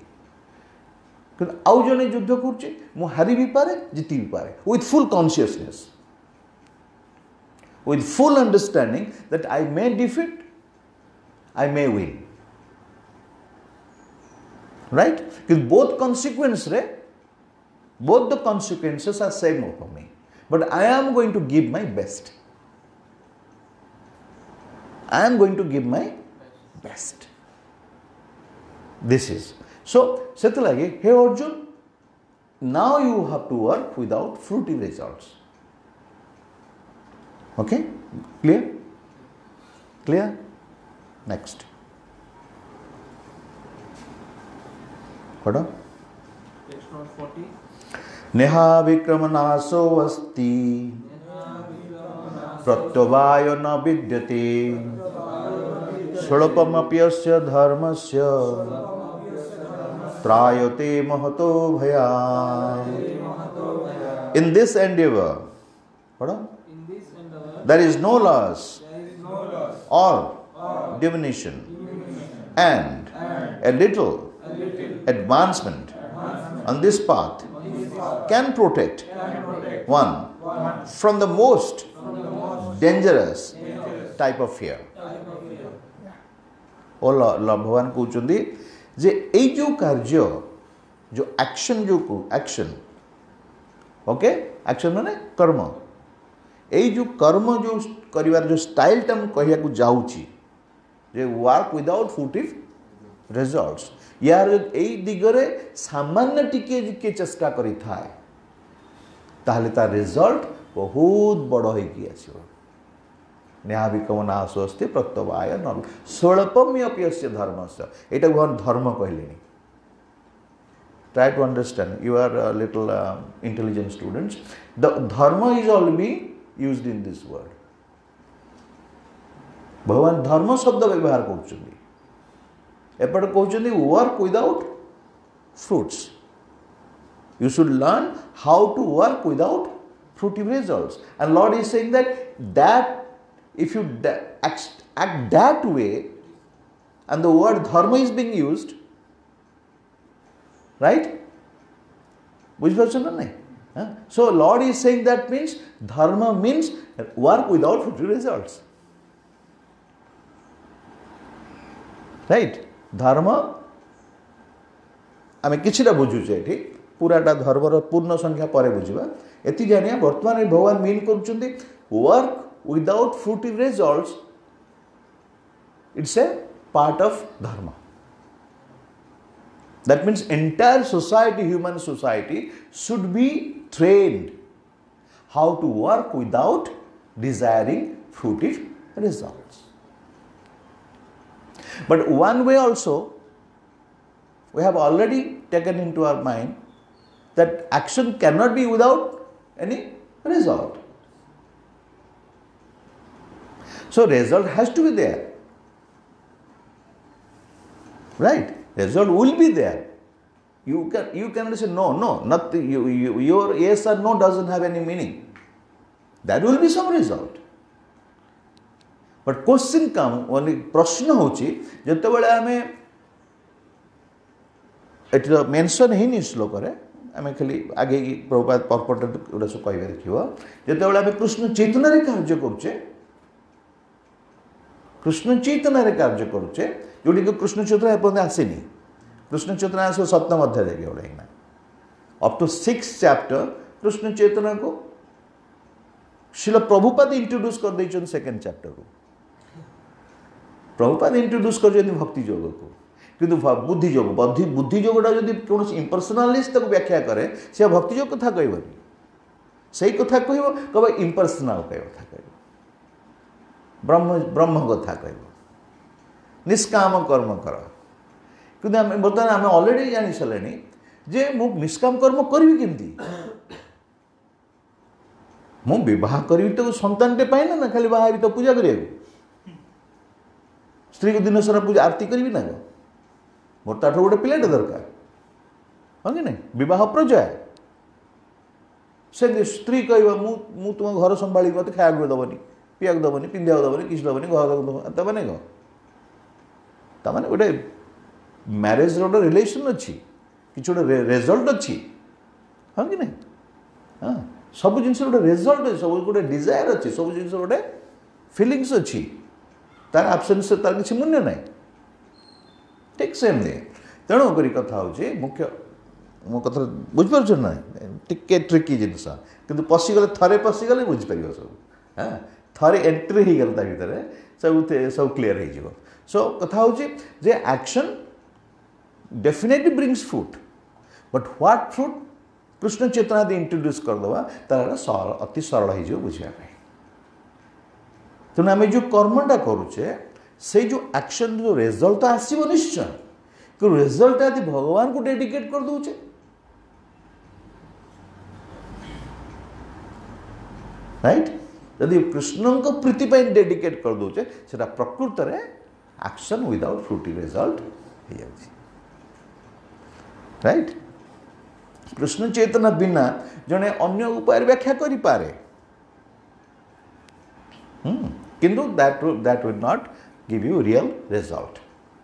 आउ जड़े युद्ध करुच्ची मु हारी भी पारे जीति भी पारे with full consciousness with full understanding that I may defeat, I may win. Right? Because both the consequences are same for me. But I am going to give my best. I am going to give my best. This is. So, Satyalagi, hey Arjun, now you have to work without fruity results. Okay? Clear? Clear? Next. What up? Text note 40. Neha vikramanaso asti pratyavaya na vidyate shalapamapyasya dharmasya trayate mahato bhayam. In this endeavor, what up? There is no loss or diminution and a little advancement on this path can protect one from the most dangerous type of fear. भगवान कहते जे ए जो कार्य जो action okay action माने कर्म ए जो कर्म जो करिवार जो स्टाइल टा हम कहिया को जाउची जे वर्क विदाउट फ्रूटिव रिजल्ट्स यार ए दिगरे सामान्य टिके चेष्टा करी थाए ताहले ता रिजल्ट बहुत बड़ होई आसीबो. न्यायविकमना स्वस्ति प्रत्यवाय न स्वल्पम्यप्यस्य धर्मस्य एटा भगवान धर्म कहलेनी. Try to understand. You are a little intelligent students. The dharma is already used in this word. भगवान धर्म शब्द व्यवहार करुछन्ति. एपट कहउछन्ति work without fruits. You should learn how to work without fruitive results. And Lord is saying that if you act that way, and the word dharma is being used, right? So Lord is saying that means dharma means work without fruitive results. Right? Dharma आमे किछिटा बुझुचे एठी पूराटा धर्मर पूर्ण संख्या परे बुझिबा. एति जानिया वर्तमान भगवान mean करूछन्ति work without fruitive results. It's a part of dharma. That means entire society, human society, should be trained how to work without desiring fruitive results. But one way also, we have already taken into our mind that action cannot be without any result. So result has to be there. Right? Result will be there. You cannot say no, nothing. Your yes or no doesn't have any meaning. There will be some result. But question comes, only प्रश्न होची जतबेले आमे ये mention है श्लोक आम खाली आगे प्रभुपाद पर्पट गुड़ा सब कह देखिए जो आम कृष्ण चेतन कार्य करुचे कृष्ण चेतन कार्य करुचे जोटी कृष्ण चेतना एपर्यंत आसेनी कृष्ण चेतना आस सप्तम अध्याय केवल up to 6th chapter Krishna चेतना को शिल प्रभुपाद इंट्रोड्यूस कर दे 2nd चैप्टर को प्रभुपाद इंट्रोड्यूस कर भक्ति योग को किंतु बुद्धि योग बुद्धि योगटा जब कौन इम्पर्सनालिस्ट व्याख्या करे से भक्ति योग कथा कहबनी से कथा कह इम्पर्सनाल कह ब्रह्म ब्रह्म कथा कह निष्काम कर्म कर कि बर्तमान आम अलरेडी जानी सारे जे मु निष्काम कर्म करी केमती मु विवाह करी तो संतान टे पाए ना खाली बाहर तो पूजा करिया स्त्री को दिन सारा पूजा आरती करी ना मोर ताठ गोटे पिलाटे दरकार हाँ कि नहीं विवाह पर्याय से स्त्री कह मु तुम घर संभाली मत खाया दबनी पीया दबनी पिंधा दबनी किस दबनी घर तमें कह तमें गोटे मैरेज गोटे रिलेशन अच्छी कि गोटे रेजल्ट अच्छी हाँ कि नहीं हाँ सब जिन गोटे रेजल्ट अच्छे सब गोटे डिजायर अच्छी सब जिन गोटे फिलिंग्स अच्छी तार आब्सेंस तार किसी मूल्य ना ठीक सेमती तेणुक कथा हूँ मुख्य मो कथा बुझीपार ना टिके ट्रिकी जिनस कि पशिगले थे पशिगले बुझीपर सब हाँ थे एंट्री हो गला भितर सब सब क्लीयर हो सो कथा हूँ जे action definitely brings fruit but what fruit Krishna चेतना दी इंट्रोड्यूस करदे तार अति सरल हो बुझापी तेणु आम जो कर्मटा करुचे से जो एक्शन जो रिजल्ट तो आसो निश्चय कि रिजल्ट आदि भगवान को डेडिकेट कर दूचे राइट यदि कृष्ण को प्रीति डेडिकेट कर दूचे से प्रकृत में एक्शन विदाउट फ्रूटी रिजल्ट हो जाए राइट कृष्ण चेतना बिना जड़े अन्य उपाय व्याख्या करि पारे किंतु that will not give you real result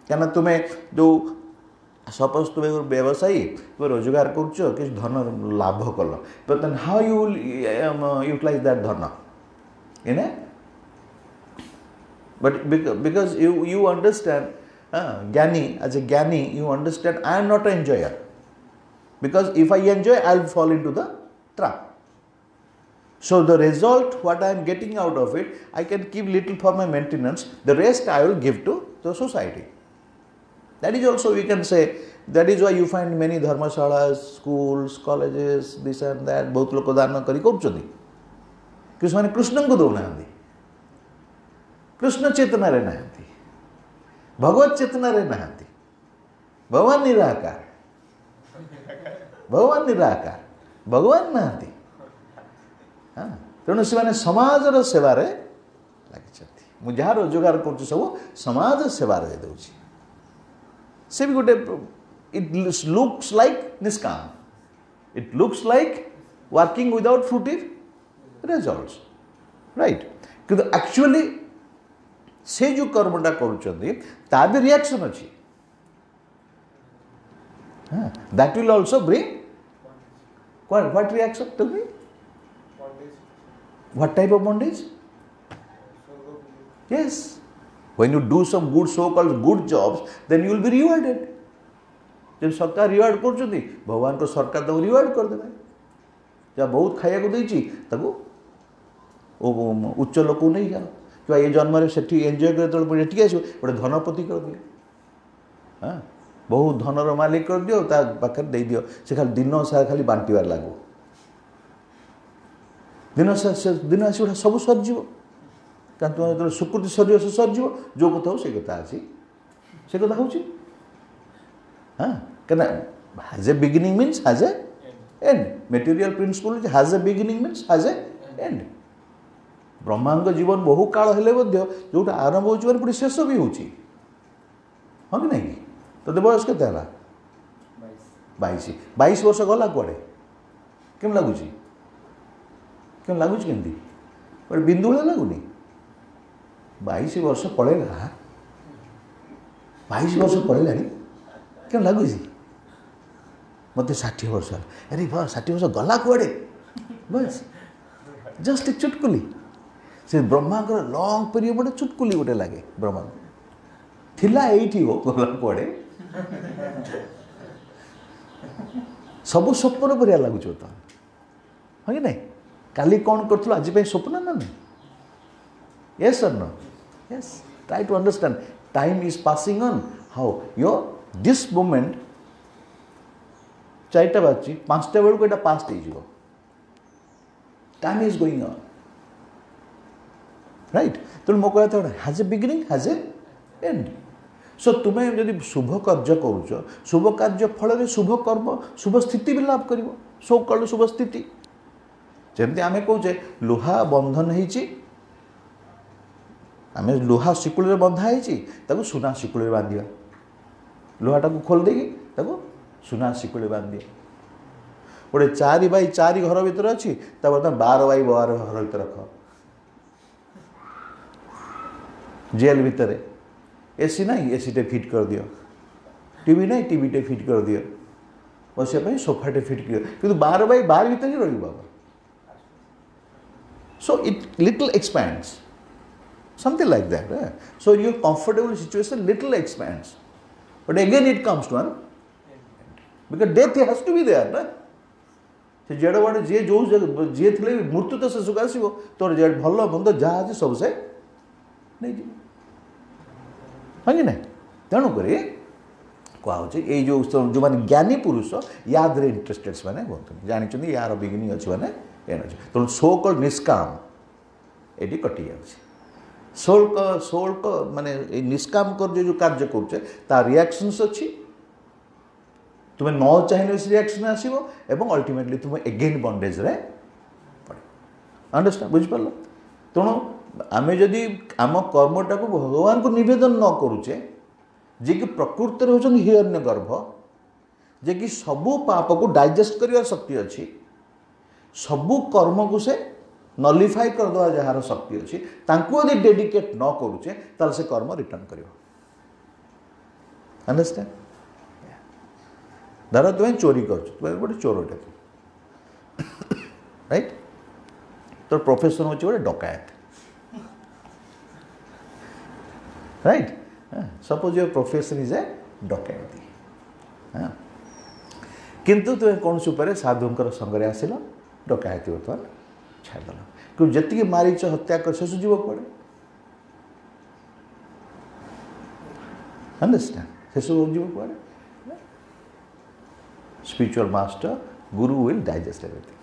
क्या तुम्हें जो सपोज तुम्हें व्यवसायी तुम रोजगार कर धन लाभ कल but then how you will utilize that dhan in a but because you understand ज्ञानी as a ज्ञानी you understand I am not an enjoyer because if I enjoy I will fall into the trap. So the result, what I am getting out of it, I can keep little for my maintenance. The rest I will give to the society. That is also we can say. That is why you find many dharmashalas, schools, colleges, this and that. बहुत लोग दान करी करुचंदी. कृष्ण ने कृष्ण को दौना आंधी. कृष्ण चेतना रे ना आंधी. भगवत चेतना रे ना आंधी. भगवान निराकार. भगवान निराकार. भगवान ना आंधी. तेणु से समाजर सेवार लगी मुझे जहाँ रोजगार कर सब समाज सेवार दूसरी से भी गोटे it looks like nishkam it looks like working without fruity results right किंतु एक्चुअली से जो कर्मटा कर भी रिएक्शन अच्छी that will also bring what reaction tell me What type of bondage? Yes. When you do some good so-called good jobs, then you will be rewarded. जब सरकार reward कर भगवान को सरकार तो रिवार्ड कर देवे जब बहुत खाया को देची ताको उच्च लोक नहीं जाओ कि ये जन्म से एंजॉय कर तो ये आस गोटे धनपति कर दियो हाँ बहुत धनर मालिक कर दियो पाखे दे दियो से खाली दिन सारा खाली बांटबार लागू दिन आस सब सरज क्या तुम जो स्वीकृति सर से सरज जो कथा हो से कथा अच्छी से कथा हूँ हाँ क्या has a beginning means has a end material principle has a beginning means has a end ब्रह्मांड जीवन बहु काल हेले जोटा आरंभ हो पुणी शेष भी हो हाँ कि नहीं तो बयस के 22 वर्ष गला कड़े केम लगुच केम लगुच केमती गोटे बिंदु भाई लगुनि 22 वर्ष पड़ेगा 22 वर्ष पड़ेगा केम लगुच मत 60 वर्ष अरे वाह 60 वर्ष गला कुआड़े बस जस्ट एक चुटकुली से ब्रह्मा लंग पीरियड गोटे चुटकुली गोटे लगे ब्रह्मा थिला एठी हो गला कुआड़े सब स्वप्न पर लगुच तो हाँ कि नहीं काली कौन कर आज स्वप्न ना नहीं yes or no yes try to understand time is passing on how your this moment 4टा बाजी 5टा बेलू एटा पास्ट हो time is going on right तो मो कहता has a beginning has a and so तुम्हें जदि शुभ कार्य करुच शुभ कार्य फल शुभ कर्म शुभ स्थिति भी लाभ कर सो कल शुभ स्थिति जमी आम कहे लुहा बंधन होती आम लुहा शिकुल बंधा सुना शिकुल बांधा लुहाटा को खोल देगी सुना शिकुल बांध दिए गोटे 4 बाई 4 घर भर अच्छी बर्तमान 12 बाई 12 घर भर रख जेल भितर एसी ना एसी टे फिट कर दियो टीवी ना टीवी टे फिट कर दियो बस सोफाटे फिट कर कि 12 बाई 12 भीतर ही रही बाबा so it little expands something like that so your comfortable situation little expands but again it comes to an because death has to be there ना से जेड़ बाड़े जे जो जे थे मृत्यु तो से सुखा आसो तोर जे भल बंद जहाँ अच्छे सब से नहीं जी हाँ कि नहीं तेणुक कहुचे ये जो जो मैंने ज्ञानी पुरुष याद इंटरेस्टेड से मैंने कहते जानते यार बिगिनिंग अच्छे मैंने एंड अच्छे तेणु सो कल निष्काम ये कटि जाऊँगी सोल को माने निष्काम कर जो कार्य करुचे ता रिएक्शंस अच्छी तुम्हें न चाहिए रिएक्शन आसो एवं अल्टीमेटली तुम्हें एगेन बंडेज रे पड़े अंडरस्टैंड बुझिपार तेणु आम जदि आम कर्मटा को भगवान को निवेदन न करुचे जे कि प्रकृति होचन हिरण्य गर्भ जे कि सबू पाप को डाइजेस्ट कर शक्ति अच्छी सबू कर्म को से नलिफाई करदे जार शक्ति अच्छी यदि डेडिकेट न करुचे ताल से कर्म रिटर्न कर अंडरस्टैंड धर तुम्हें चोरी कर गोटे चोरटे राइट तो प्रोफेशन हो गोटे डकायत right suppose your profession is a डकायती किंतु तुम्हें कौन सुपर साधुंकर संगे आसिल डकायती बर्तमान छाड़देल क्योंकि जी मारीच हत्या कर शेष जीव पड़े अंडरस्टैंड शेष जीव पड़े spiritual master Guru will digest everything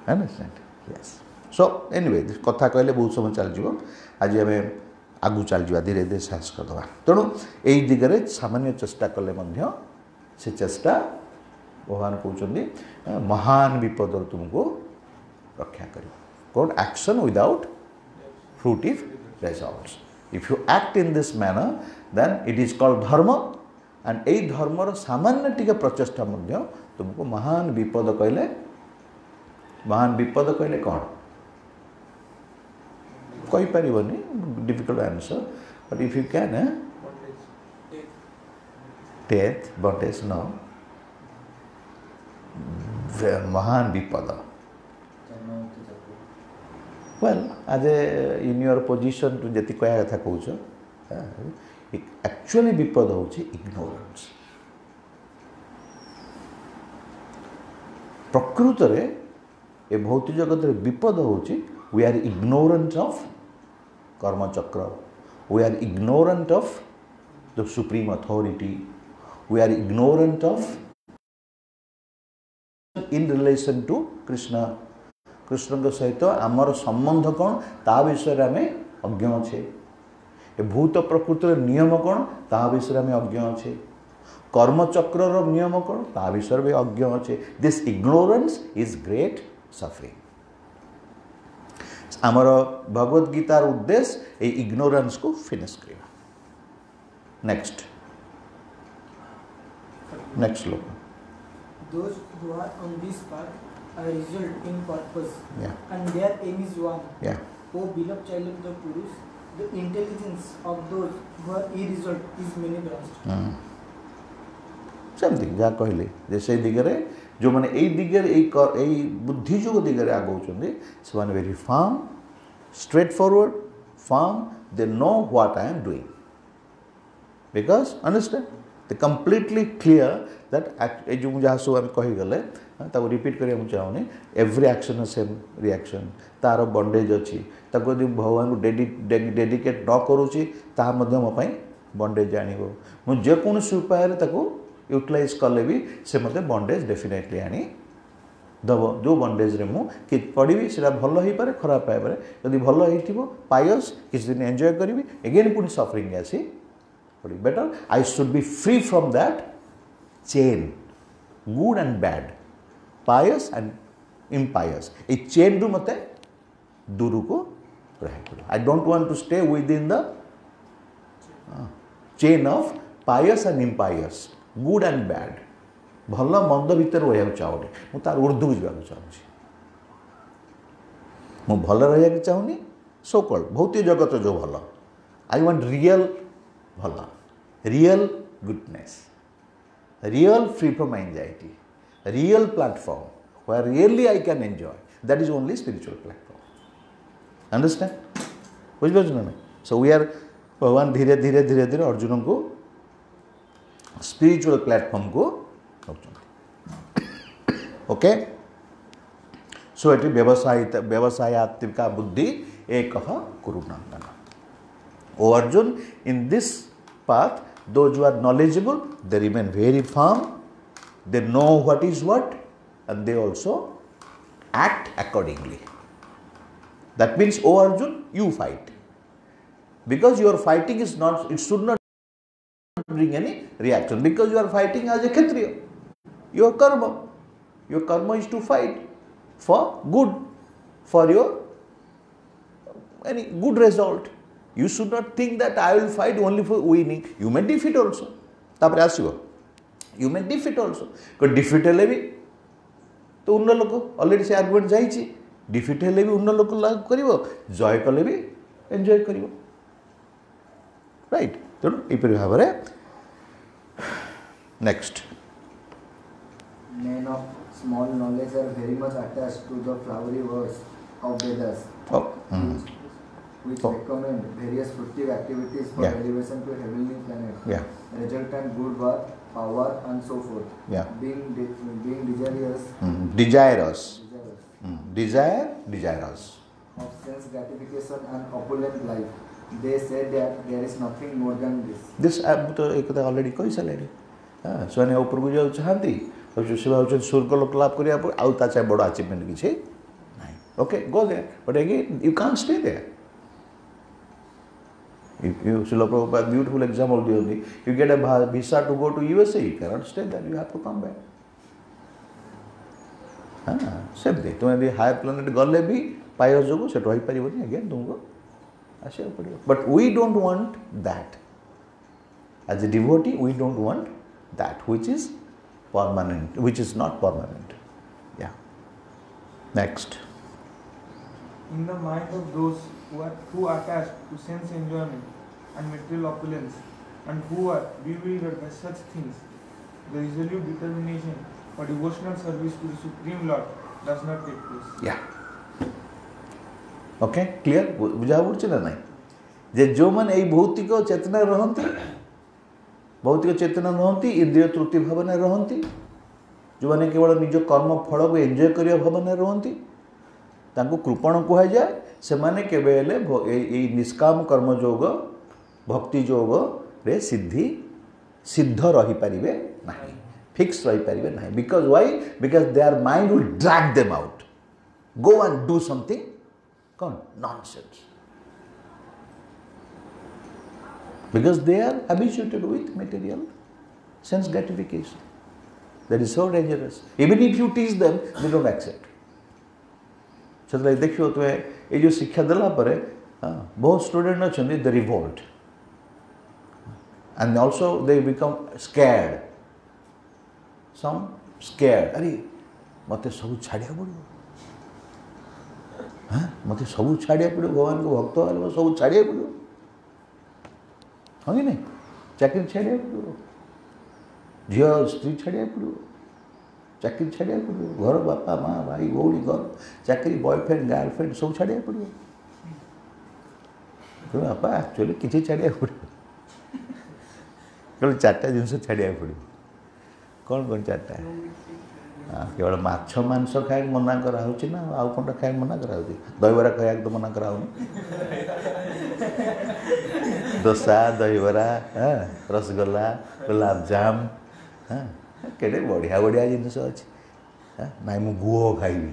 understand yes so anyway कथा कहले बहुत समय चल आज आम आगू चल जा धीरे धीरे साहस करदे तेणु यही दिगरे सामान्य चेष्टा कले से चेष्टा भगवान कहते महान विपद तुमको रक्षा कर कौन action without fruitive results if you act in this manner then it is called dharma and यही धर्मर सामान्य टिके प्रचेष्टा तुमको महान विपद कहले कौन कही पारिबनी difficult answer but if you can death बटेज नो महान विपद well as in your position to जी कह कथा कौच एक्चुअली विपद हूँ इग्नोरेंस प्रकृत ये भौतिक जगत विपद हूँ वी आर इग्नोरेंट ऑफ कर्मचक्र we are ignorant of the supreme authority we are ignorant of in relation to Krishna Krishna सहित आमर संबंध कौन ता विषय आम अज्ञ अच्छे भूत प्रकृतिर नियम कौन ता विषय आम अज्ञ अच्छे कर्मचक्र नियम कौन ता विषय भी अज्ञ अच्छे this ignorance is great suffering आमर भगवद गीतार उद्देश्य ये इग्नोरेंस को फिनिश करवा नेक्स्ट लोक Those who are on this path are result in purpose, and their aim is one. O beloved child of the Purus, the intelligence of those who are irresult is many branched. सेमती जहाँ कहले जे से दिगरे जो मैंने यही दिगरे यही बुद्धियोग दिगरे आगौचंदी से माने very firm straightforward firm they know what I am doing because understand they completely clear that ए जो जहाँ सब आम कहीगले ताको रिपीट करिया मु चाहूनी एवरी एक्शन सेम रिएक्शन तार बंडेज अच्छी ताको यदि भगवान को डेडिकेट न करूची ताहा मध्य मो पई बंडेज आनिबो मु जे कोनोसी उपाय रे ताको यूटिलाइज कले भी से मते बंडेज डेफिनेटली आनी दब जो बंडेज रे मु कि पढ़ी से भल हो पारे खराब पाए पारे यदि भल हो पायस किसी दिन एंजॉय करी एगेन पुणी सफरिंग आसी पड़ी better I should be free from that chain good and bad pious and impious a chain रु मते दूर को रहे I don't want to stay with in the chain of pious and impious good and bad भल मंद भितर रहा चाहूनी मु तार ऊर्ध्व को जावाक चाहूँगी मु भल रहा चाहूनी सो कॉल्ड भौतिक जगत जो भल आई वांट रियल भल real goodness real free from anxiety real platform where really I can enjoy. That is only spiritual platform. Understand? बुझे ना सो वी आर भगवान धीरे धीरे धीरे धीरे अर्जुन को स्पिरिचुअल प्लेटफॉर्म को ओके सो ये व्यवसायिका बुद्धि एक Kurunandan O Arjun in this path those who are knowledgeable they remain very firm they know what is what and they also act accordingly. That means, O Arjun, you fight. Because your fighting is not, it should not bring any reaction. Because you are fighting as a Kshatriya. Your karma is to fight for good, for your any good result. You should not think that I will fight only for winning. You may defeat also. Tapare asibo. You may defeat also. Because defeat hele bhi तो उन्न लोक already से argument जाइए defeat हेले भी उन्न लोक लागू कर जय कले भी एंजॉय कर राइट तेणु यपरि भाव next Men of small knowledge are very much attached to the flowery words of Vedas, which recommend various fruitful activities for elevation to heavenly planet, resultant good work, power and so forth. Being desirous. Desirous of sense gratification and opulent life. They say that there is nothing more than this. This तो एक तो already कही सारे सोने ऊपर को जाऊ चाहती और जो सेवा होचन स्वर्ग लोक लाभ करिया पर आउ ता चाहे बड़ा अचीवमेंट किछे नहीं okay go there but again you can't stay there If you Srila Prabhupada beautiful example diyordi, you get a visa to go to USA, you cannot stay there, you have to come back. Same thing. तुम यदि higher planet गले भी पायस जो से रही पारिबनी again तुमको आसिया पड़िबो but we don't want that as a devotee we don't want that which is permanent which is not permanent या next in the mind of those who are attached to sense enjoyment and material opulence and who are bewildered by such things, the resolute determination for devotional service to the Supreme Lord does not take place. Yeah. Okay, clear? बुझा पड़छ ना नहीं जे जो मन एई भौतिक चेतना रहंती भौतिक चेतना रहंती इंद्रिय तृप्ति भावना रहंती जो माने केवल निज कर्म फल को एंजॉय करिया भावना रहंती तांको कृपण कह जाए से माने केबे हेले ए निष्काम कर्म योग भक्ति योग रे सिद्ध रही पारिबे नाही फिक्स रही पारिबे नाही because why because their mind will drag them out go and do something कौन nonsense because they are habituated with material sense gratification that is so dangerous even if you teach them they don't accept से देखियो तो ये जो शिक्षा देला परे बहुत स्टूडेंट अच्छा they revolt and also they become scared some scared अरे मत सब छाड़िया पड़ो हाँ मत सब छाड़िया पड़ो भगवान को भक्त हो सब छाड़िया पड़ो हाँ कि नहीं चाकरी छाड़िया पड़ो झील स्त्री छाड़ा पड़ो चाकरी छाड़ा पड़ो घर बापा माँ भाई भौणी घर चाकरी बॉयफ्रेंड गर्लफ्रेंड सब छाड़ा पड़ो बापा एक्चुअली किसी छाड़ा पड़ो केवल 4टा जिनस छाड़ा पड़ो कौन कौन 4टा केवल माछ मांस खाए मना कराऊँ ना आउ कौनटा खाए मना कराऊँ दहीबरा खाया तो मना कराऊँ डोसा दहीबरा रसगोल्ला गुलाबजाम केड़े बढ़िया बढ़िया जिनस अच्छे ना मु गुह खाइबी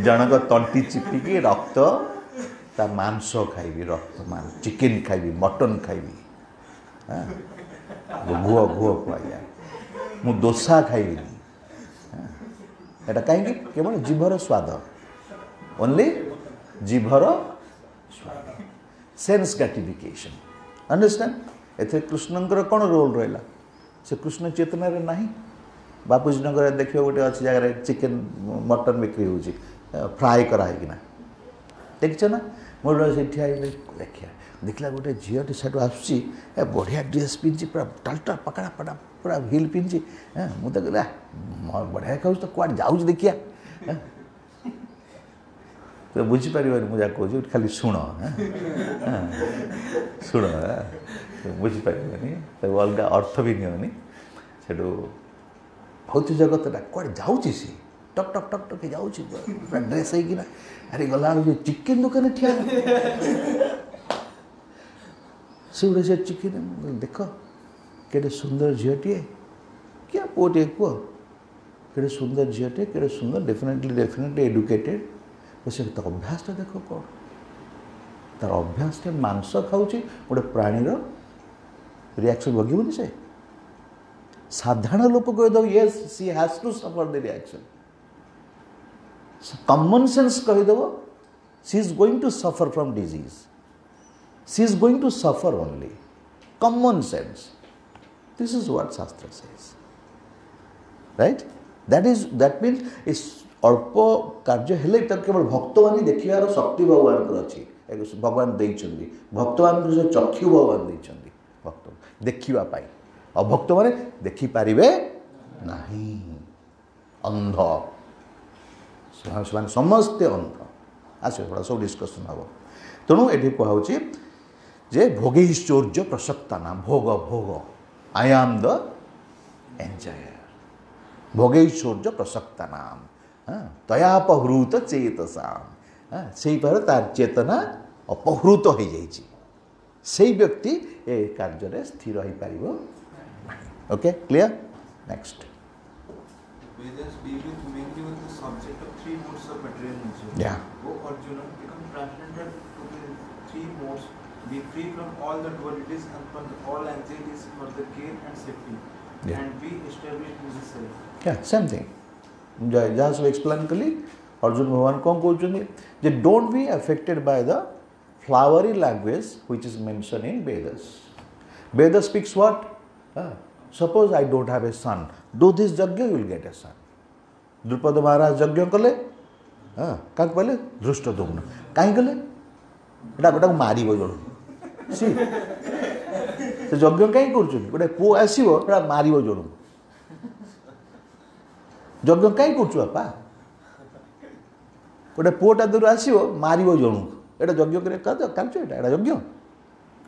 जनक तंटी चिपिकी रक्त ता मांस खाइबी रक्त चिकेन खाइबी मटन खाइबी गुह गुह खुआ मु डोसा खाइबी एटा कहीं केवल जीभर स्वाद ओनली जीभर स्वाद सेंस ग्रेटिफिकेशन अंडरस्टैंड एथे कृष्णंकर कौन रोल रहा से कृष्ण चेतना रे नहीं बापूजी नगर देखिए गोटे अच्छी जगह चिकेन मटन बिक्री हो फ्राए कराइना देखिए ना मोर से देखिए देखला गोटे झीटे साइड आसूसी बढ़िया ड्रेस पिंधि पूरा टालटा पकड़ा पड़ा पूरा हिल पिंधि मुझे कहला बढ़िया खाऊ तो कौन जाऊँ देखिया तो बुझीपार मुझे कौन खाली शुण शुण बुझीपार तो अलग अर्थ भी नियनि से भौतिक जगत कौन जाऊँ सी टक टक टक टक जाऊँ पूरा ड्रेस होना अरे गला चिकेन दुकान ठिया से गोटे से चिकेन देख केटे सुंदर झीटे क्या पुटे कह केटे सुंदर झीटे केटे सुंदर डेफिनेटली एडुकेटेड तो से अभ्यास देख कौन तार अभ्यास मांस खाऊँ गोटे प्राणीर रिएक्शन भोगनी से साधारण लोक कहीद yes she has to suffer the reaction common sense कहीदेव she is going to suffer from disease she is going to suffer only common sense this is what shastra says right that means इस अल्प कार्य हेले केवल भक्त मान देखार शक्ति भगवान अच्छी भगवान देइछन्ति भक्त मान जो चक्षु भगवान देइछन्ति भक्त देखापी अभक्त मैंने देखिपारे नहीं अंध से समस्ते अंध आस सब डिस्कसन हम तेणु ये कहुचे जे भोगैश्चर्य प्रसक्ता नाम भोग भोग आई एम द एंजॉयर भोगैश्चर्य प्रसक्ता नाम तयापहृत चेतसाम से तार चेतना अपहृत हो जाइए से व्यक्ति ए कार्य स्थिर हो पार okay clear next Vedas deal mainly with the subject of 3 modes of material nature. Yeah. O Arjuna, become transcendental to the 3 modes, be free from all the dualities and from all anxieties for the gain and safety, and be established in the self. Yeah, same thing. जहाँ सब explain कली अर्जुन भगवान कौन कहते जे don't be affected by the flowery language which is mention in Vedas Vedas speaks what suppose I don't have a son do this yajna you will get a son Drupada Maharaj यज्ञ कले क्या कहले धृष्टद्युम्न कहीं कले गोटा मार जन सी यज्ञ कहीं कर गोटे पु आसो मार जन यज्ञ कहीं करपा गोटे पुटा दूर आसो मार जन एटा यज्ञ कार्य यज्ञ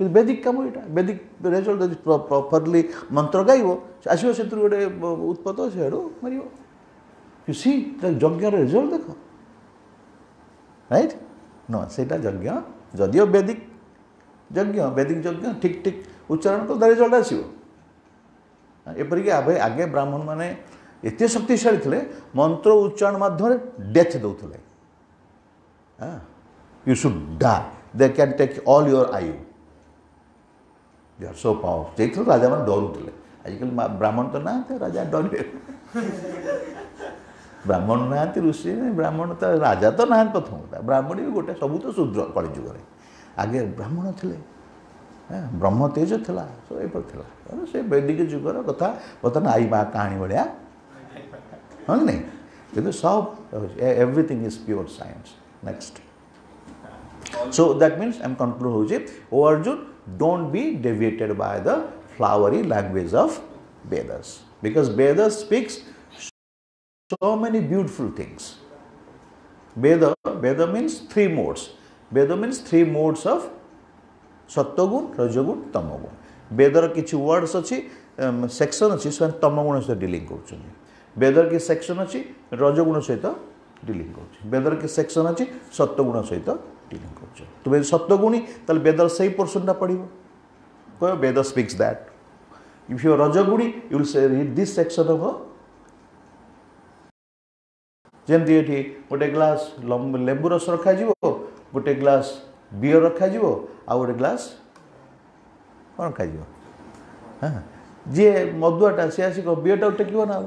कि वैदिक काम यहाँ वैदिक रेजल्ट प्रॉपरली मंत्र गाइब आसो से गोटे उत्पत्त से मार सी यज्ञ रेजल्ट देख राइट न से यज्ञ जदिव वैदिक यज्ञ ठीक ठीक उच्चारण तो रेजल्ट आसो एपरिक आगे ब्राह्मण मैंने एत शक्तिशाली थे मंत्र उच्चारण माध्यम डेथ दौले you should die they can take all your ayu they are so powerful से राजा मैंने डरुले आजिकल ब्राह्मण तो ना राजा डरे ब्राह्मण ना ऋषि ब्राह्मण तो राजा तो ना प्रथम ब्राह्मण भी गोटे सब तो शूद्र कलिजुग आगे ब्राह्मण थे ब्रह्म तेज था सब ये से वैदिक जुगर कथा बर्तमान आई माँ कहानी भाया हाँ नहीं कि सब everything is pure science next So that means I am concluding, O Arjun, don't be deviated by the flowery language of Vedas, because Vedas speaks so many beautiful things. Veda means three modes. Veda means three modes of Sattvagun, Rajagun, Tamagun. Vedar किछि words अच्छी section अच्छी से तमगुण सहित dealing करुछन. Weather की section अच्छी रजगुण सहित dealing करुछ. Weather की section अच्छी सत्वगुण सहित डीलिंग करुछ. तो सत्वगुणी ताले वेदर सही पोर्शन टा पढ़िबो. कहो Veda speaks that. If you are rajaguni, you will say read this section of जेमती एठी गोटे ग्लास लेंबू रस रखा जीवो, गोटे ग्लास बियर रखा जीवो, आ गोटे ग्लास कौन रखा जीवो. हाँ जी मदुआटा सी आसिक बियरटा टेकिव ना.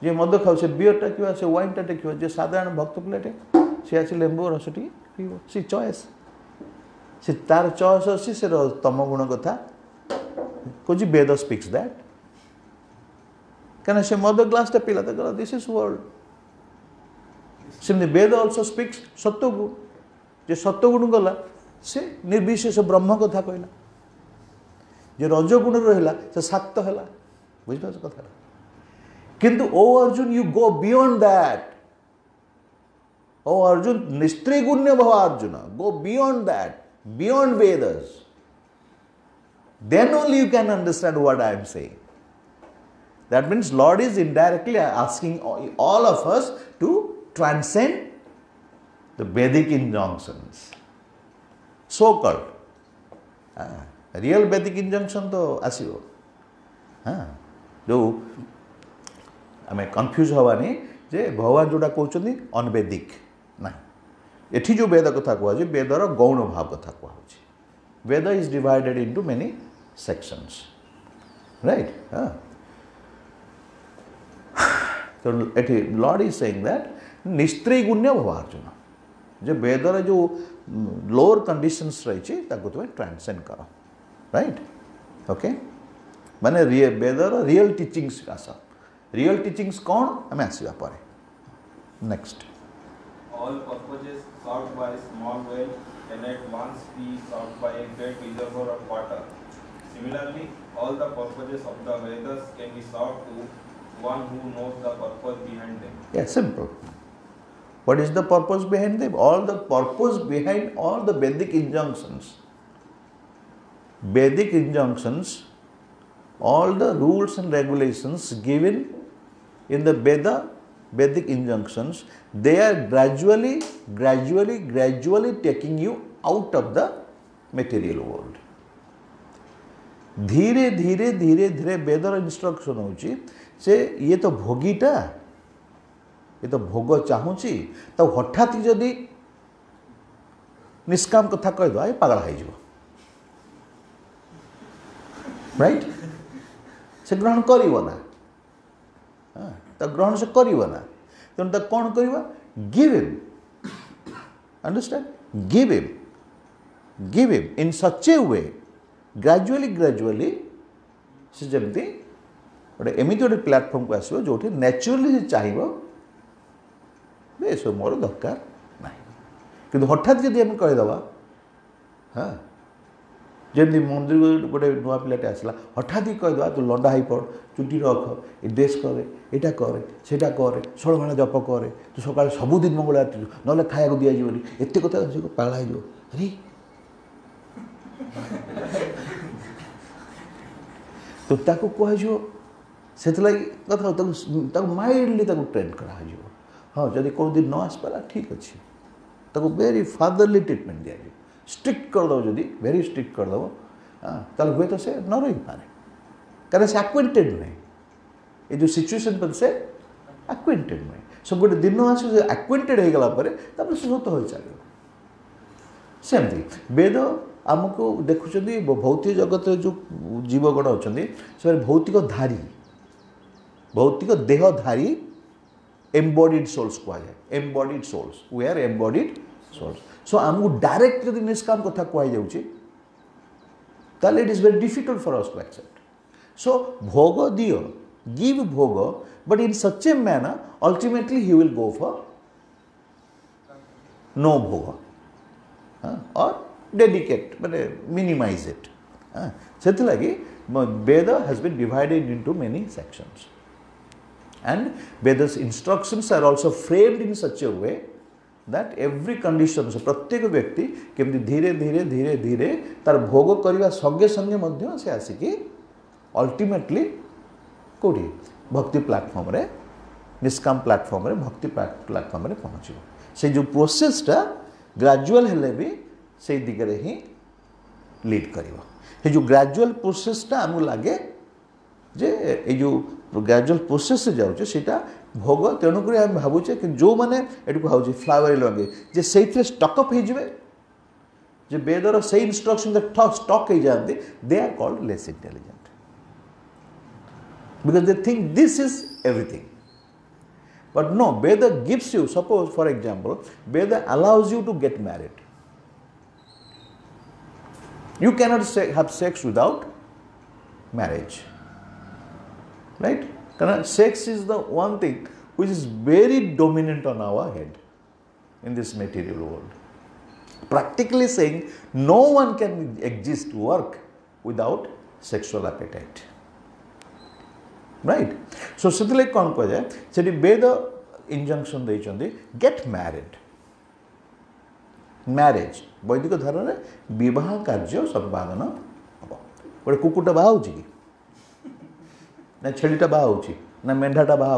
जी मद खाऊ से बियर टेकिव, से वाइनटा टेकिव. जे साधारण भक्त पिलाटे सी आसी लेंबू रस टी पीव. सी चॉइस, से तार चॉइस अच्छी से तम गुण कथा कौन वेद स्पीक्स दैट. कहीं से मद ग्लास पीला तो दिस इज वर्ल्ड. सेमती वेद ऑल्सो स्पीक्स सत्वगुण. जे सत्वगुण गला से निर्विशेष ब्रह्म कथा कहला. जे रजगुण रहा से शाक्त है. बुझिपार कथा. किंतु O Arjun you go beyond that. O Arjun निस्त्रिगुण्य भव Arjun. Go beyond that, beyond Vedas. Then only you can understand what I am saying. That means Lord is indirectly asking all of us to transcend the Vedic injunctions. So called. Real Vedic injunction तो आसियो. जो आम confuse हवानी जे भगवान जोटा कहते अनवेदिक ना. एठी जो वेद कथा कहुए वेदर गौण भाव कथा कहुए. Veda is divided into many sections, right? So Lord is saying that निस्त्रिगुण्य भव अर्जुन. जो वेदर जो लोअर कंडीशंस रही तुम ट्रांसेंड कर. राइट. ओके. माने वेदर रियल टीचिंग्स आस. रियल टीचिंग्स कौन आम आसवा पर. Next. All purposes sought by small well can at once be sought by a great reservoir of water. Similarly, all the purposes of the Vedas can be sought to one who knows the purpose behind them. Yeah, simple. What is the purpose behind them? All the purpose behind all the Vedic injunctions. Vedic injunctions, all the rules and regulations given in the Vedic injunctions, they are gradually taking you out of the material world. धीरे धीरे weather instruction होची से ये तो भोगीटा, ये तो भोग चाहूची, तो हठात जदि निष्काम कथा कहीद ये पागल हो. राइट. से ग्रहण करना. तो ग्रहण से करना. तेणु तो कौन करवा. Give him. Understand. Give him in such A way gradually से जमती गोटे एमती गोटे प्लाटफर्म को आसो जो नेचुराली चाहिए ये सब मोर दरकार ना. कि हठात जब आम कहीदे हाँ जमी मंदिर गोटे नुआ पिलाटे आसला हठात ही कहीदे तू लंडा हो पड़, चुटी रख, ये ड्रेस करे, यहाँ करे, सेटा करे, 16 माण जप करे, तू सकाल सबुदिन मंगल आरती ना खाया दिजाव एत कथा पागल हो. अरे तो ताको कह से कथा माइल्डली ट्रेन करा. हाँ जदि कौन दिन न आसपारा ठीक अच्छे ताको वेरी फादरली ट्रिटमेंट दिया. स्ट्रिक्ट करदेव जदि वेरी स्ट्रिक्ट करदेव ताल हुए तो से न रही पारे. कारण से एक्वेंटेड नुहे. ये जो सिचुएशन पर से एक्वेंटेड नुहे. सब गोटे दिन आस एक्वेंटेड हो गला से स्वत हो चलो. सेमती वेद आमको देखुं भौतिक जगत जो जीवगण अच्छा से भौतिक धारी, भौतिक देहधारी एम्बॉडीड सोल्स कहुए. Embodied souls. We are embodied souls. So आमको डायरेक्ट जब निष्काम कथा कहुए it is very difficult for us to accept. So भोग दियो, give bhog, but in such a manner ultimately he will go for no bhog. or dedicate माने minimize it से लगी Veda has been divided into many sections and Veda's instructions are also framed in such a way that every condition प्रत्येक व्यक्ति केमती धीरे धीरे धीरे धीरे तार भोग करने संगे संगे मध्य से आसिकी अल्टीमेटली कोठी भक्ति प्लेटफॉर्म रे निष्काम प्लेटफॉर्म रे भक्ति प्लेटफॉर्म रे पहुँचो से जो प्रोसेसटा ग्रेजुअल हेले भी से दिगरे ही लीड करिवो ये जो ग्रेजुअल प्रोसेसटा हमको लगे जे ये जो ग्रेजुअल प्रोसेस से जाऊँ सेटा भोग तेणुक आम भावुचे कि जो मैंने ये भाव फ्लावर लगे जे से स्टकअप हो वेदर से इंस्ट्रक्शन स्टक हो जाती they are called less intelligent because they think this is everything but no Veda gives you suppose for example Veda allows you to get married you cannot have sex without marriage, right? Because sex is the one thing which is very dominant on our head in this material world. Practically saying, no one can exist, work without sexual appetite, right? So sithile kon ko jaye seti Veda injunction deichandi get married. Marriage वैदिक धर्म में विवाह कार्य संपादन हम गोटे कुकुटा बाहा कि ना छेलीटा बाहा ना मेढ़ाटा बाहा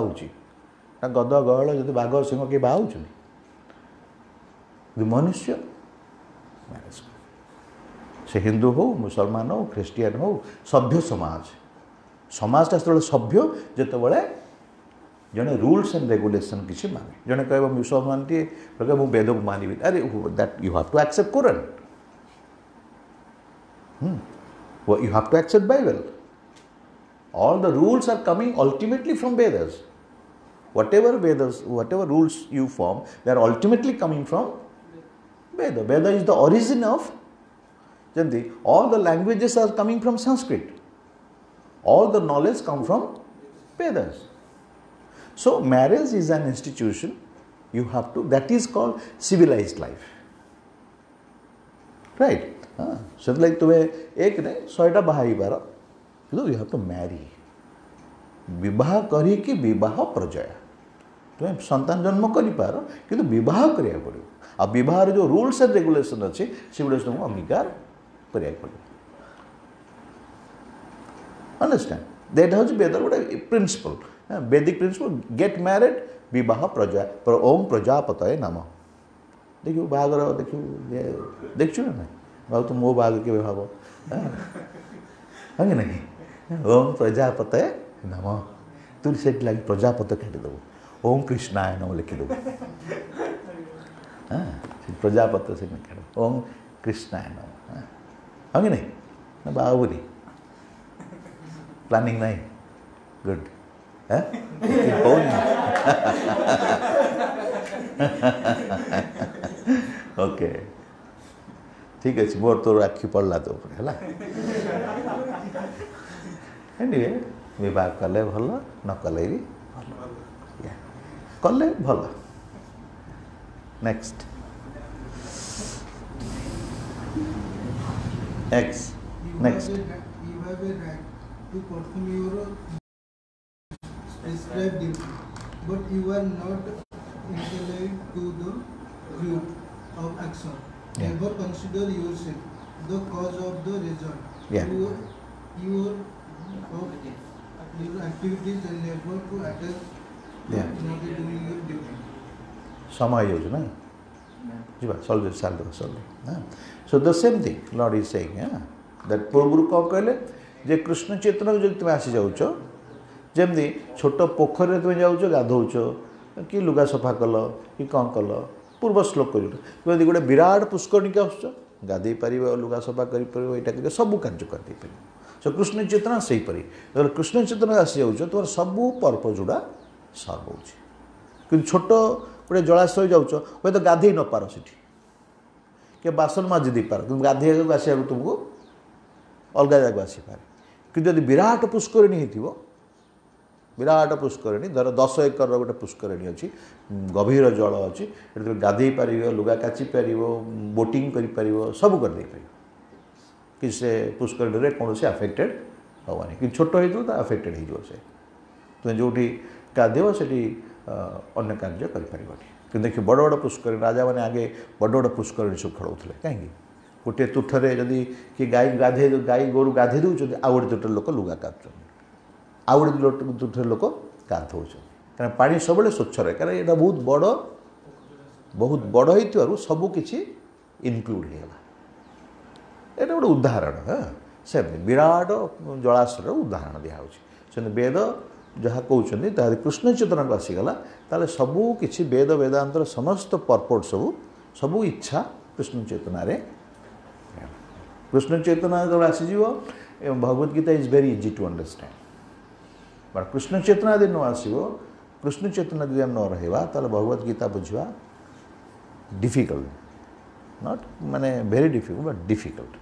ना गद गहल जब बाघ सिंह किए बाहा मनुष्य मैरेज से हिंदू हो मुसलमान हो ख्रिस्टियन हो सभ्य समाज समाजटा जो सभ्य जिते जड़े रूल्स एंड रेगुलेशन किसी माने जड़े कह मुसलमान टी कह वेद को मानवी अरे that you have to accept Quran you have to accept Bible all the rules are coming ultimately from Vedas whatever rules you form they are ultimately coming from Veda Veda is the origin of जमी all the languages are coming from Sanskrit all the knowledge come from Vedas. So marriage is an institution you have to, that is called civilized life, right? So like तुम्हें एक ने 100टा बाहा बार किंतु you have to marry विवाह करी कि विवाह प्रजया तुम्हें संतान जन्म करि पार किंतु विवाह करिया पड़ो आ विवाह जो रूल्स एंड रेगुलेशन अच्छे से गुडे तुमको अंगीकार करिया पड़ो. अंडरस्टैंड दैट हज वेदर गोटे प्रिंसिपल वैदिक प्रिंसिपल गेट मैरिड विवाह प्रजा ओम प्रजापतये नम देखियो बागर देखियो देखु ना भाव तो मो बाग के भाव है कि नहीं ओम प्रजापतये नम तू से लगे प्रजापत काटिदेव ओम कृष्णाय नम लिखिदेव प्रजापत से ओम कृष्णाय नम है कि नहीं बाबूरी प्लानिंग नहीं गुड ओके ठीक अच्छे मोर तो आखि पड़ला तो है एनीवे विवाह कले भल न कले भी भल कले भल. Next x next you have a right to perform your prescribed duty, but you are not entitled to the fruit of action. Never consider yourself the cause of the result. Your activities and never to attach not doing your duty. समय योजना जी solve. So the same thing Lord is saying, that पूर्व कौन कहले जे कृष्ण चेतन जो तुम आसी जाऊच जमी छोट पोखर तुम जाऊच गाधौच कि लुगा सफा कल कि कौन कल पूर्व श्लोक कर गोटे विराट पुष्करणिक आस गाधे पार लुगा सफा कर सब कार्य कर सो कृष्ण चेतना से हीपरी कृष्ण चेतना आसी जाऊच तुम सबू पर्पज गुड़ा सर्व हो कि छोट गोटे जलाशय जाऊच हे तो गाधे न पार से बासन माजी दे पार कि गाधे आसा तुमको अलग जगह आसीपारे कि विराट पुष्करणी हो विराट पुष्करिणी धर 10 एकर गोटे पुष्करिणी अच्छी गभीर जल अच्छी गाधे पार लुगा काची पार बोटिंग कर सब कर कि से पुष्करिणी में कौन से आफेक्टेड हेनी कि छोट हो आफेक्टेड हो तुम जो गाधेव से अन्य कार्य कर देखिए बड़ बड़ पुष्करिणी राजा मैंने आगे बड़ बड़ पुष्करिणी सब खेलाऊे कहीं गोटे तुठरे जदि कि गाई गोरु गाधे दूसरे आउ गोटे तुठर लोक लुगा काचुं आउ गोटे तुठर लोक गाधौं क्या पानी सब स्वच्छ रहे क्या यहाँ बहुत बड़ हो सबकि इनक्लूड होगा ये गोटे उदाहरण हाँ से विराट जलाशय उदाहरण दिखाई वेद जहाँ कहते ताकि कृष्ण चेतना को आसीगला ताले सबकि वेद वेदांतर समस्त पर्पोर्ट सब इच्छा कृष्ण चेतना कृष्ण चेतना जो आसीज Bhagavad Gita is very easy to understand but Krishna चेतना यदि न आसो कृष्ण चेतना यदि न रहा तो भगवत गीता बुझा डिफिकल्ट नॉट माने वेरी डिफिकल्ट बट डिफिकल्ट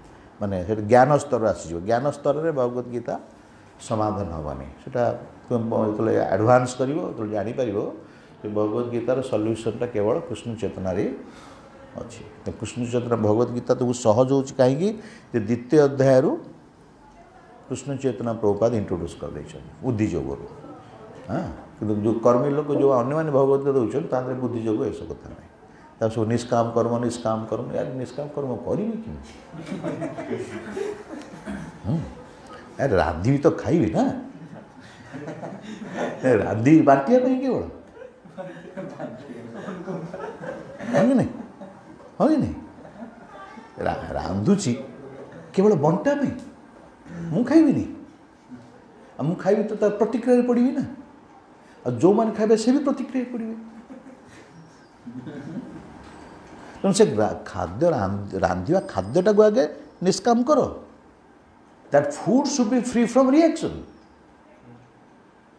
माने ज्ञान स्तर आसीज ज्ञान स्तर में भगवत गीता समाधान हेनी से तुम जो एडवांस कर जापर भगवत गीतार सल्यूशनटा केवल कृष्ण चेतना अच्छी तो कृष्ण चेतना भगवत गीता तुमको सहज हो कहीं द्वितीय अध्याय कृष्ण चेतना प्रभुपाद इंट्रोड्यूस कर बुद्धिजोग हाँ कि जो कर्मी लोग जो अन्य भगवत गीता दूसरे बुद्धिजोग ऐसा कथा ना सब निष्काम कर्म यार निष्काम कर्म करी यार रांधि तो खाइबी ना रांधि बांटिया केवल हाँ कि नहीं हाँ कि नहीं रांधुची केवल बंटा मु खाइबी मु खाइबी तो तार प्रतिक्रिया पड़ी ना और जो मैंने खाइबे से भी प्रतिक्रिया पड़े तुम से खाद्य रांधिवा खाद्यटा को आगे निष्काम करो that food should be free from reaction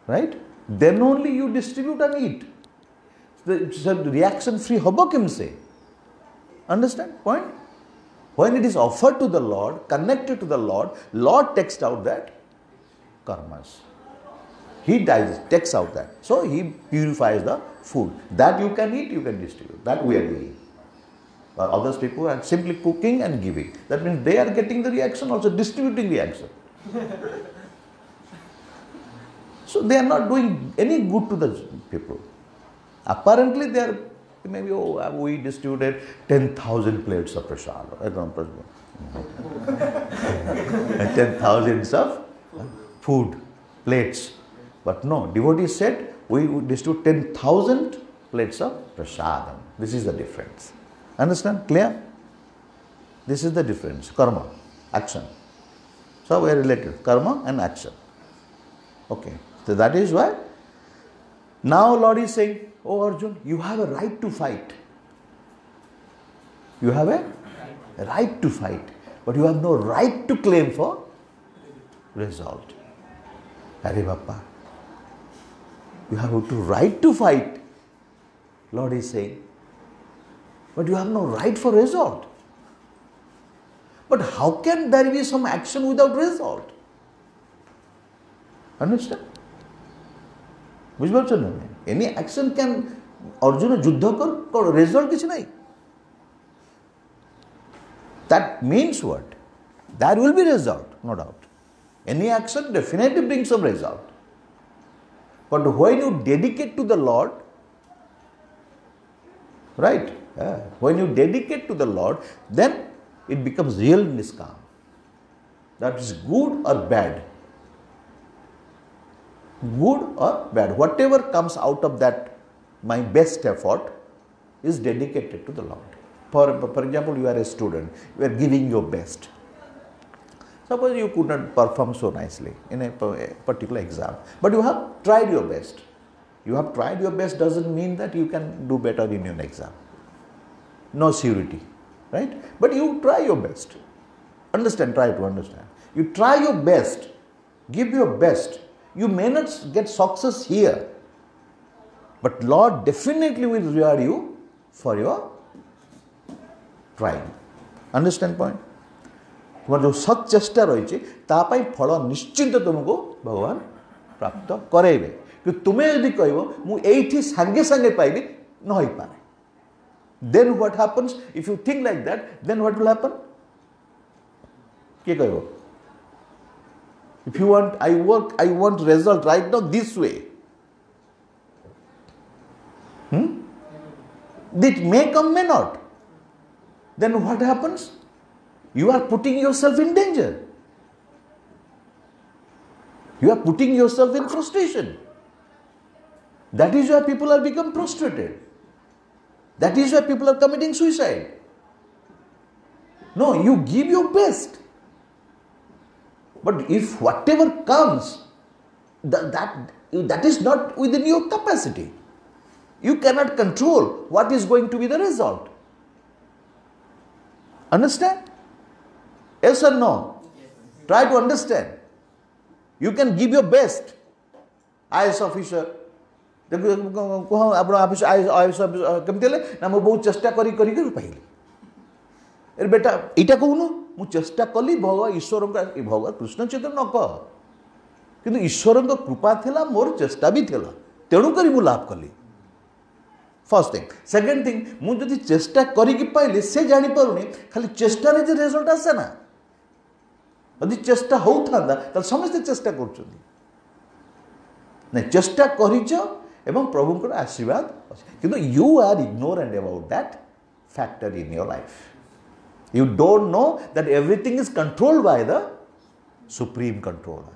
right then only you distribute and eat the reaction free hobo kim se understand point when it is offered to the Lord connected to the Lord takes out that karmas he takes out that so he purifies the food that you can eat you can distribute that we are doing. Or others people are simply cooking and giving. That means they are getting the reaction, also distributing reaction. So they are not doing any good to the people. Apparently they are, maybe we distributed 10,000 plates of prasad. 10,000 of food, plates. But no, devotees said, we distribute 10,000 plates of prasadam. This is the difference. Understand? Clear? This is the difference. Karma, action. So we are related. Karma and action. Okay. So that is why now Lord is saying, oh Arjun, you have a right to fight. You have a right to fight. But you have no right to claim for result. Hare Bappa. You have to right to fight. Lord is saying. But you have no right for result. But how can there be some action without result? Understand? Any action can Arjuna juddha kar result kichh nahi. That means what? There will be result, no doubt. Any action definitely brings some result. But when you dedicate to the Lord, right? When you dedicate to the Lord, then it becomes real niskam. That is good or bad. Good or bad. Whatever comes out of that, my best effort is dedicated to the Lord. For example, you are a student, you are giving your best. Suppose you could not perform so nicely in a particular exam, but you have tried your best. You have tried your best doesn't mean that you can do better in your exam. No surety, right? But you try your best. Understand, try to understand. You try your best, give your best. You may not get success here, but Lord definitely will reward you for your trying. Understand point? तुम्हारा जो सत चेष्टा रही फल निश्चिंत तुमको भगवान प्राप्त करेबे कि तुम्हें यदि कहबो मु एठी संगे संगे पाइबी न होई पारे then what happens if you think like that then what will happen के कहबो if you want I want result right now this way it may come may not then what happens you are putting yourself in danger you are putting yourself in frustration that is why people are become prostrated that is why people are committing suicide no you give your best but if whatever comes that is not within your capacity you cannot control what is going to be the result understand yes or no try to understand you can give your best IAS officer ଆପଣ IAS କେମିତି ହେଲେ ନା ମୁଁ ବହୁତ ଚେଷ୍ଟା କରି ପାଇଲି ଏ ବେଟା ଏଇଟା କହୁନୁ ମୁଁ ଚେଷ୍ଟା କଲି ଈଶ୍ୱରଙ୍କ ଭଗବାନ କୃଷ୍ଣ ଚୈତନ୍ୟ ନ କହ କିନ୍ତୁ ଈଶ୍ୱରଙ୍କ କୃପା ଥିଲା ମୋର ଚେଷ୍ଟା ବି ଥିଲା ତେଣୁକରି ମୁଁ ଲାଭ କଲି ଫର୍ଷ୍ଟ ଥିଙ୍ଗ ସେକେଣ୍ଡ ଥିଙ୍ଗ ମୁଁ ଯଦି ଚେଷ୍ଟା କରିକି ପାଇଲି ସେ ଜାଣିପାରୁନି ଖାଲି ଚେଷ୍ଟାରେ ଯେ ରେଜଲ୍ଟ ଆସେ ନା ଯଦି ଚେଷ୍ଟା ହେଉଥାନ୍ତା ତାହେଲେ ସମସ୍ତେ ଚେଷ୍ଟା କରୁଛନ୍ତି ନାଇଁ ଚେଷ୍ଟା କରିଛ ଏବଂ ପ୍ରଭୁଙ୍କର ଆଶୀର୍ବାଦ ଅଛି କିନ୍ତୁ you are ignorant about that factor in your life you don't know that everything is controlled by the supreme controller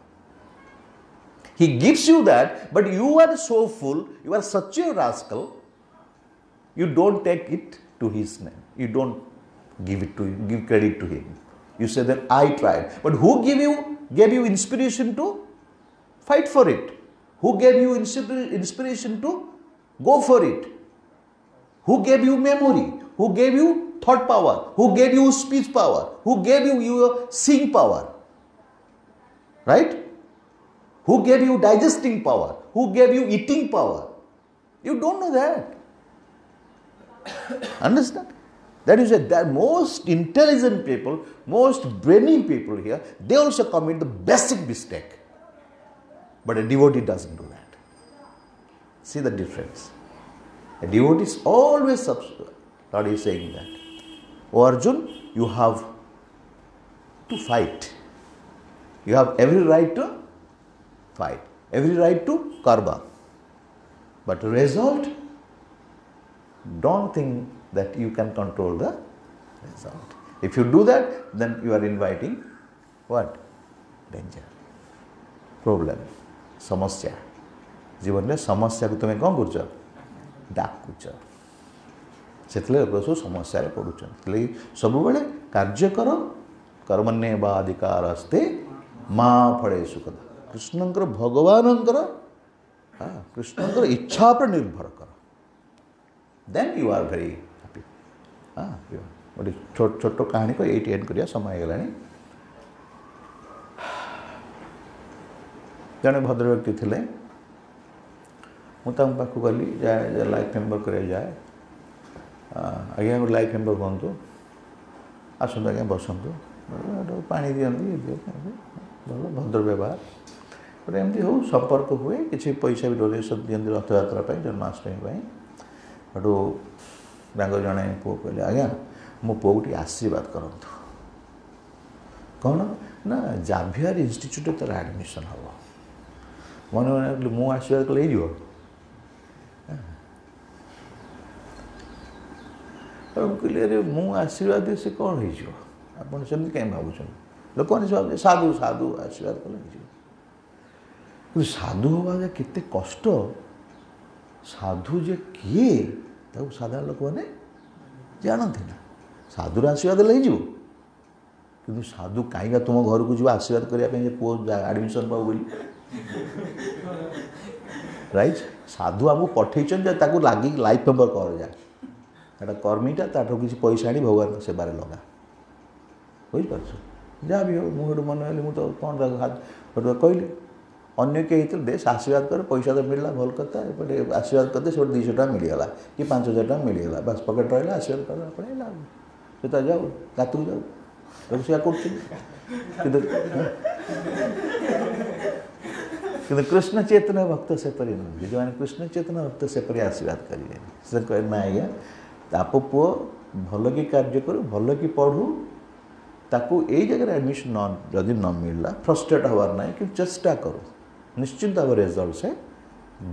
He gives you that but you are so full you are such a rascal you don't take it to his name you don't give credit to him you say that I tried but who gave you inspiration to fight for it who gave you inspiration to go for it who gave you memory who gave you thought power who gave you speech power who gave you your seeing power right who gave you digesting power who gave you eating power you don't know that understand that is the most intelligent people most brainy people here they also commit the basic mistake but a devotee doesn't do that see the difference a devotee is always Lord is saying that oh Arjun you have to fight you have every right to fight every right to karma but the result don't think that you can control the result if you do that then you are inviting what danger problem समस्या जीवन में समस्या को तुम्हें कौन कर डाकुच से सब समस्या पड़ुच सब बड़े कार्य कर कर्मण्ये वाधिकार अस्ते माँ फले सुखदा कृष्णंकर भगवानंकर कृष्णंकर इच्छा पर निर्भर कर then you are very happy गोटे छोट कहानी को ये एंड करिया समय गला जड़े भद्र व्यक्ति थे मुझे पाक गली जाए लाइफ मेम्बर कर जाए आज्ञा गोटे लाइफ मेम्बर कहतु आसतु आज्ञा बसतु पा दिखती भल भद्र व्यवहार गोटे एमती हो संपर्क हुए किसी पैसा भी डोनेसन दिखती रथ यात्रा जन्माष्टमी हेटू जड़े पुओ कहले आज्ञा मो पुओ को आशीर्वाद करूँ कौन ना जाभियर इंस्टीट्यूट तार एडमिशन हम मन मु आशीर्वाद कले कहले अरे मु आशीर्वाद से कौन हो कहीं भावुँ लोक मैंने साधु साधु आशीर्वाद कले साधु हवा केते कष्ट साधु जे किए साधारण लोक मैंने जानते ना साधुर आशीर्वाद ले कि साधु कहीं तुम घर को जीव आशीर्वाद करने पुओ एडमिशन पाऊ बोली राइट साधु आमको पठे लगे लाइफ मेम्बर कर जा कर्मीटा ताठू किसी पैसा आनी भगवान सेवार लगा बुझीपार जहाँ भी हो मुझे मन है मुझे तो कौन कहली अन्य कहीं देश आशीर्वाद कर पैसा तो मिलला भल कथा एपटे आशीर्वाद करते से 200 टका मिलगला कि 5000 टका मिलगला बस पकेट रहा आशीर्वाद कर अपने से जाओ गातू जाओ रोषिया कर कि कृष्ण चेतना भक्त से परि नुहति जो कृष्ण चेतना भक्त से परि आशीर्वाद करेंगे से कहे ना आज्ञा आप पुओ भल की कार्य करू भल की पढ़ू ताकू यही जगह एडमिशन जदि न मिलला फ्रस्ट्रेट हबार ना कि चेष्टा करो निश्चिंत भाव रिजल्ट से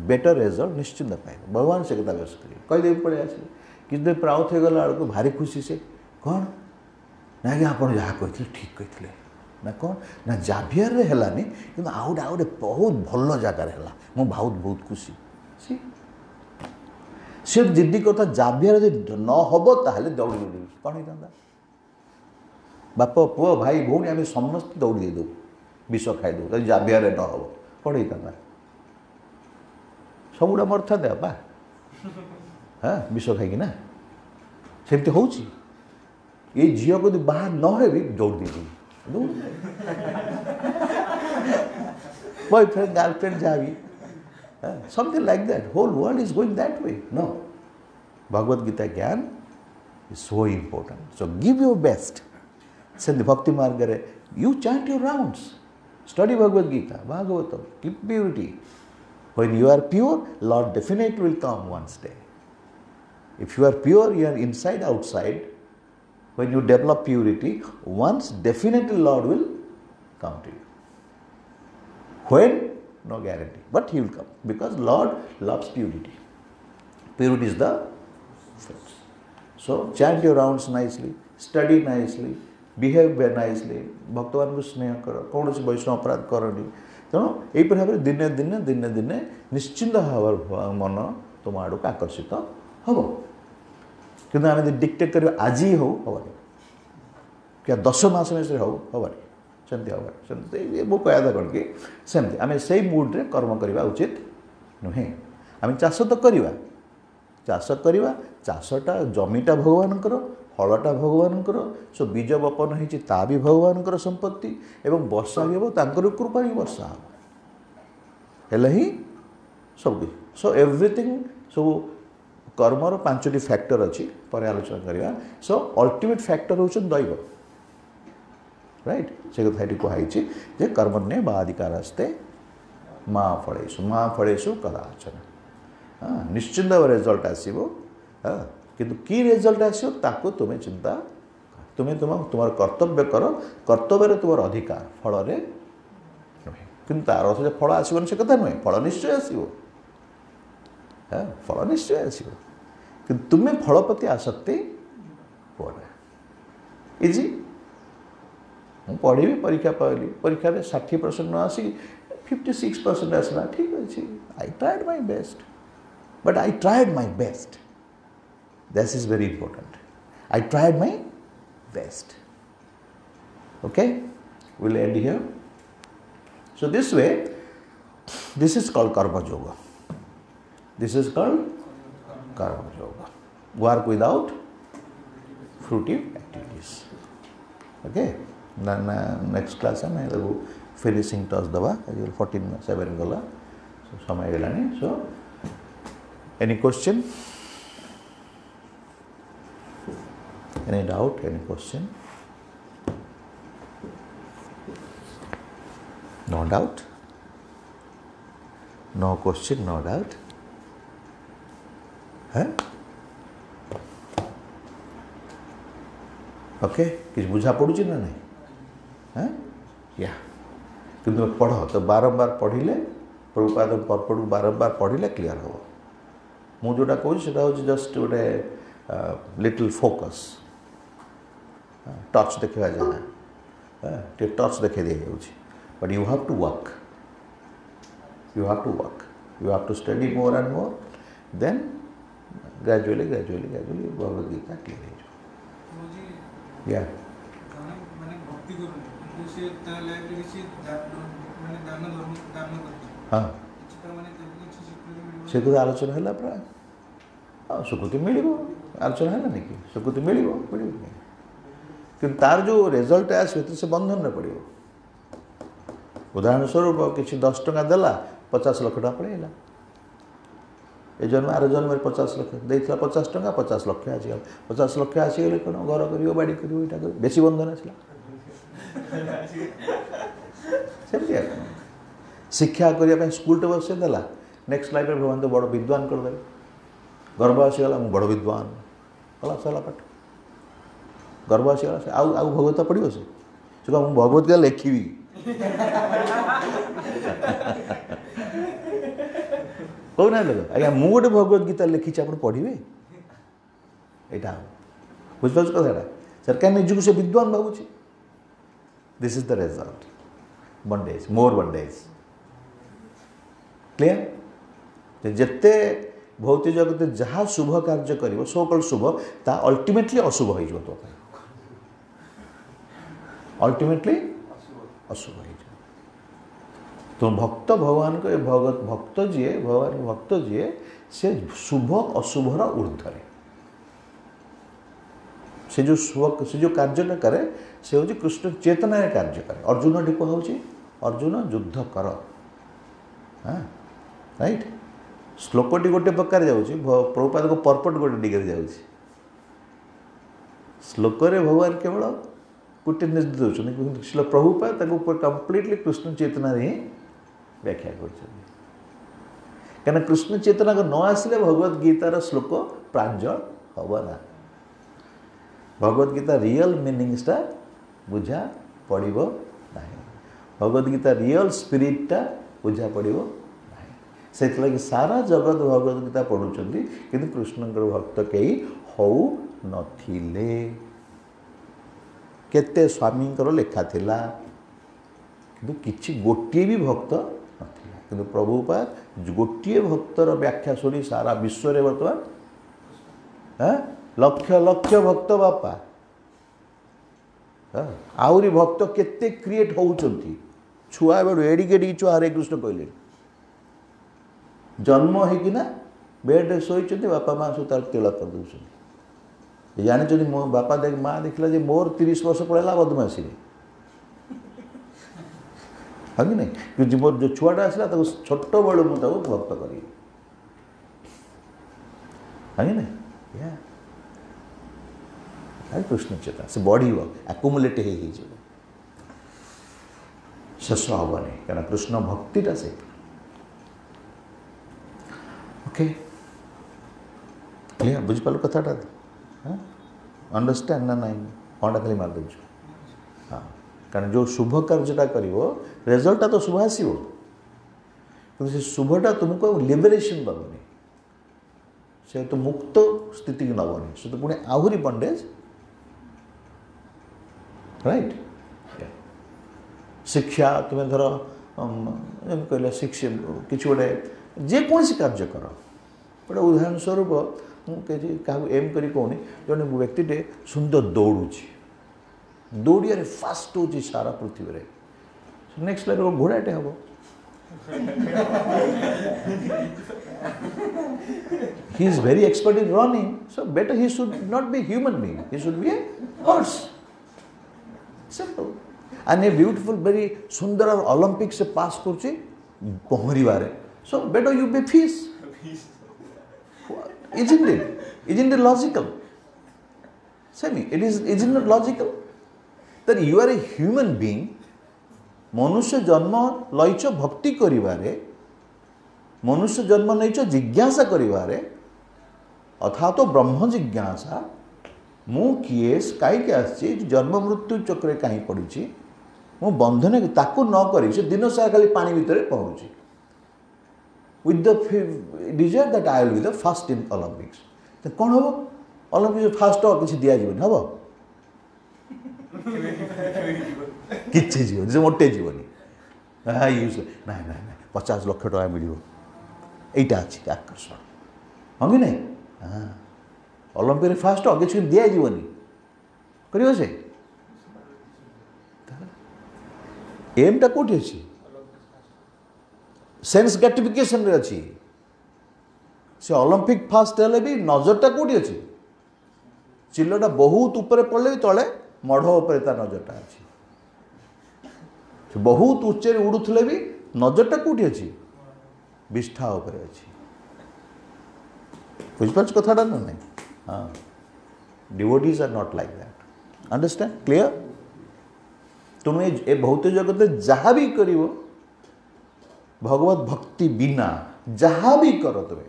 बेटर रिजल्ट निश्चिंत पाए भगवान से कथा व्यस्त करेंगे कहीदे पड़े आसे किसी दिन प्राउथ हो गला बेलू भारी खुशी से कौन ना आज्ञा आप जहाँ कही ठीक कही ना कौन ना जाभियर रे हेलानी कि आउट आउट बहुत भल जगार है मु बहुत खुशी सी से जिद्दी कथा जाभियर न हम ताहले दौड़ी दौड़ी कौन होता बाप पुओ भाई भौणी आम समस्त दौड़ी दे विष खाईदे जाभियर न हम कौन होता सबुड़ा मर था बापा हाँ विष खाई ना सेमती हो ये झील को बाहर न हो भी दौड़ दी बॉयफ्रेंड गर्लफ्रेंड जहाँ भी something like that whole world is going that way no Bhagavad Gita gyan is so important so give your best से भक्ति मार्ग रे you chant your rounds study Bhagavad Gita Bhagavatam keep purity when you are pure Lord definitely will come once day if you are pure you are inside outside when you develop purity once definitely Lord will come to you when no guarantee but he will come because Lord loves purity is the first so chant your rounds nicely study nicely behave very nicely भक्तवान को स्नेह कर कौन सी वैष्णव अपराध करनी तेणु यहीपर भाव दिने दिने दिने दिने निश्चिंत भाव मन तुम आड़ को आकर्षित हम कि आम डिक्टेट कर आज ही हो हमारे क्या 10 मास में से हो हमारे सेमती हमारे मो कहता कौन कि सेमती आम से मुड्रे कर्म करवा उचित नुहे आम चाष तो करवा चाषटा जमीटा भगवान फलटा भगवान सो बीज बपन होता भी भगवान संपत्ति एवं वर्षा भी हम कृपा भी वर्षा हम ही सब सो एवरीथिंग सब कर्मर 5टी फैक्टर अच्छी पर आलोचना करवा सो अल्टीमेट फैक्टर हूँ दैव राइट से कथा ये कहुई जे कर्मण्ये बाधिकारस्ते माँ फलेषु कदाचन हाँ निश्चिंत रिजल्ट आसो हाँ किंतु की रिजल्ट आसो ताको तुम्हें चिंता तुम्हें तुम कर्तव्य कर कर्तव्य तुम अधिकार फल नुहे कि तार अर्थ फल आसवन से कथा नुहे फल निश्चय आसो हाँ फल निश्चय आसो कि तुम्हें फल प्रति आसक्ति होना इजी मुझे पढ़ी परीक्षा पढ़ी परीक्षा 60% न आसिक 56% आसला ठीक अच्छे I tried my best but I tried my best this is very important I tried my best okay will end here so this way this is called karma yoga this is called karma योग work without fruitive activities okay next class में finishing touch दबा 14:07 गला so समय गलानी so any question any doubt any question no doubt no question no doubt है okay किसी बुझा पड़ुची ना नहीं हाँ या किंतु पढ़ तो बारंबार पढ़िले प्रभुपाद पर्पट बारंबार पढ़िले क्लीयर हो मु जोटा कहूँ से जस्ट गोटे लिटिल फोकस टच देखा जहाँ टच देखे दी but you have to work you have to study more and more then gradually Bhagavad Gita clear हो या हाँ से तो आलोचना है प्राय हाँ स्वीकृति मिल आलोचना है ना कि स्वीकृति मिल कि तार जो रिजल्ट आस से बंधन पड़ो उदाहरण स्वरूप किसी 10 टଙ୍କା देला 50 लाख टଙ୍କା पड़ेगा ए जन्म आर जन्म 50 लाख देता 50 टଙ୍କା 50 लाख आसीगला 50 लाख आसीगले कौन घर कर बाड़ी कर बेसी बंधन आसला शिक्षा करने स्कूलटे बसई देला नेक्स्ट लाइफ में भगवान तो बड़ विद्वान करदे गर्भ आसीगला मु बड़ विद्वान कला सरला पाठ गर्भ आसीगला आउ भगवत पढ़ो से कह मु भगवत गीता लिखी कहना लोक आज्ञा मु गोटे भगवत गीता लिखी आप पढ़े यहाँ बुझिपार कथा सर क्या निजक से विद्वान भावुँ this is the result bondage more bondage clear जिते भौतिक जगत जहाँ शुभ कार्य कर सो कल शुभ ता अल्टीमेटली अशुभ हो तो अल्टीमेटली अशुभ हो तो भक्त भगवान को भगत भक्त जी भगवान भक्त जी से शुभ अशुभर ऊर्ध्वे से जो शुभ से जो कार्यटा करे से हूँ कृष्ण चेतना कार्य करे अर्जुन टी कहे अर्जुन युद्ध कर हाँ राइट श्लोकटी गोटे प्रकार जाऊँगी प्रभुपाद को पर्पट गोटे दिगरे जाऊँ श्लोक भगवान केवल गोटे निर्देश देते प्रभुपाद कम्प्लीटली कृष्ण चेतना ही व्याख्या कर कृष्ण चेतना को न आसिले भगवत गीतार श्लोक प्रांजल हम ना भगवत गीता रियल मीनिंग्सटा बुझा पड़ो ना भगवत गीता रियल स्पिरिटा बुझा पड़ो से लगे सारा जगत भगवत गीता पढ़ुं कि कृष्ण भक्त कई हौ नथिले केते स्वामी लेखा थिला किंतु किछि गोटे भी भक्त नथिला किंतु प्रभुपाद गोटे भक्तर व्याख्या शुणी सारा विश्व रे बर्तमान लक्ष लक्ष भक्त बापा आउरी भक्त केते क्रिएट होउचंती छुआ बेडू एडिके छुआ हरे कृष्ण कहले जन्म होना बेड्रे शोई बापा माँ सब तिलक कर दूसरी जानी मो बापा देख माँ देखला जे मोर 30 वर्ष पड़ेगा बदमाशी हाँ कि नहीं मोर जो छुआटा आसला छोट बड़ू मुझे भक्त करी हाँ कि नहीं कृष्ण चेतना से बढ़ आकुमुलेट शेष हेनी क्या कृष्ण भक्तिटा से ओके क्लियर बुझिपाल कथाटा हाँ अंडरस्टैंड ना नहीं कौनटा खाली मार दूँ हाँ कारण जो शुभ कार्यटा कर रिजल्टा तो शुभ आसो कि से शुभटा तुमको लिबरेशन दबनी से तो मुक्त स्थिति की नबनी से तो पुणे आहरी बंडेज राइट शिक्षा तुम्हें धर कहले शिक्षा किसी गोटे जेकोसी कार्य कर गोटे उदाहरण स्वरूप मुझे क्या एम करी कहूनी जड़े व्यक्तिटे सुंदर दौड़ुची दौड़िया फास्ट हो सारा पृथ्वी रे नेक्स्ट लाइफ घोड़ाटे हम he is very expert in running so better he should not be human being he should be a horse simple and a beautiful very sundar Olympics se pass करछि पहरिबारे so better you be fish isn't it logical semi isn't it logical that you are a human being मनुष्य जन्म latch भक्ति करिबारे मनुष्य जन्म latch जिज्ञासा करिबारे अर्थात तो ब्रह्म जिज्ञासा मु किए कहीं आसी जन्म मृत्यु चक्रे कहीं पड़ी मु बंधन ताकू न करी से दिन सारा खाली पानी भितर पहुँची with the desire that I will be the first in Olympics तो कौन हम Olympics फास्ट किसी दिया जीवन हम किसी जीवन जैसे मोटे जीवन हाँ यूज ना ना ना 50 लाख टका मिल यहीटा अच्छी आकर्षण हाँ कि नहीं हाँ ओलंपिक फास्ट किसी दिया जीवन कर से एमटा कौटी अच्छी सेन्स ग्रेटिफिकेशन रे अच्छी से ओलंपिक फास्ट हेले भी नजरटा कौटी अच्छी चिल्लटा बहुत ऊपर पड़े भी तले मढ़ उपर तार नजरटा अच्छी बहुत उच्च उड़ुले भी नजरटा कौटी अच्छी विष्ठा उपर अच्छी बुझिपार कथाटा ना नहीं हाँ devotees are not like that understand clear तुम्हें ए भौतिक जगत जहाँ भी कर भगवत भक्ति बिना जहाँ भी कर तुम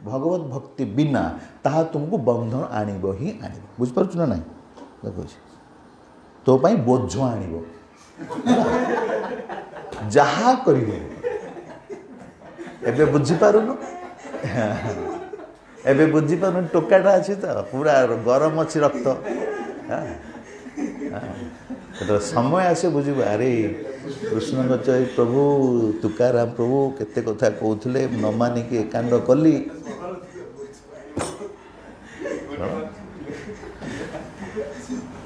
भगवत भक्ति बिना ताहा तुमको बंधन आनिब ही आनिब बुझिपारुछु ना नहीं देखो तो पाई बोझ आनिब जहाँ करिबो एबे बुझिपारुनु एबे बुझिपारुनु टोकाटा अछि तो पूरा गरम अच्छी रक्त तो समय आसे बुझिबा अरे कृष्ण गचय प्रभु तुकाराम प्रभु केते कथा कहउथिले न मानिकी एकांड कली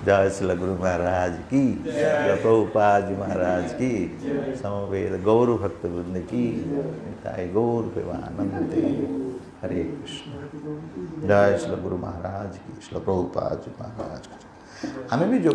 जय श्री गुरु महाराज की प्रभुपाद महाराज की समवेत गौर भक्त वृंद की निताय गौर प्रेमानंदे हरे कृष्ण जय श्री गुरु महाराज की श्री प्रभुपाद महाराज की हमें भी जो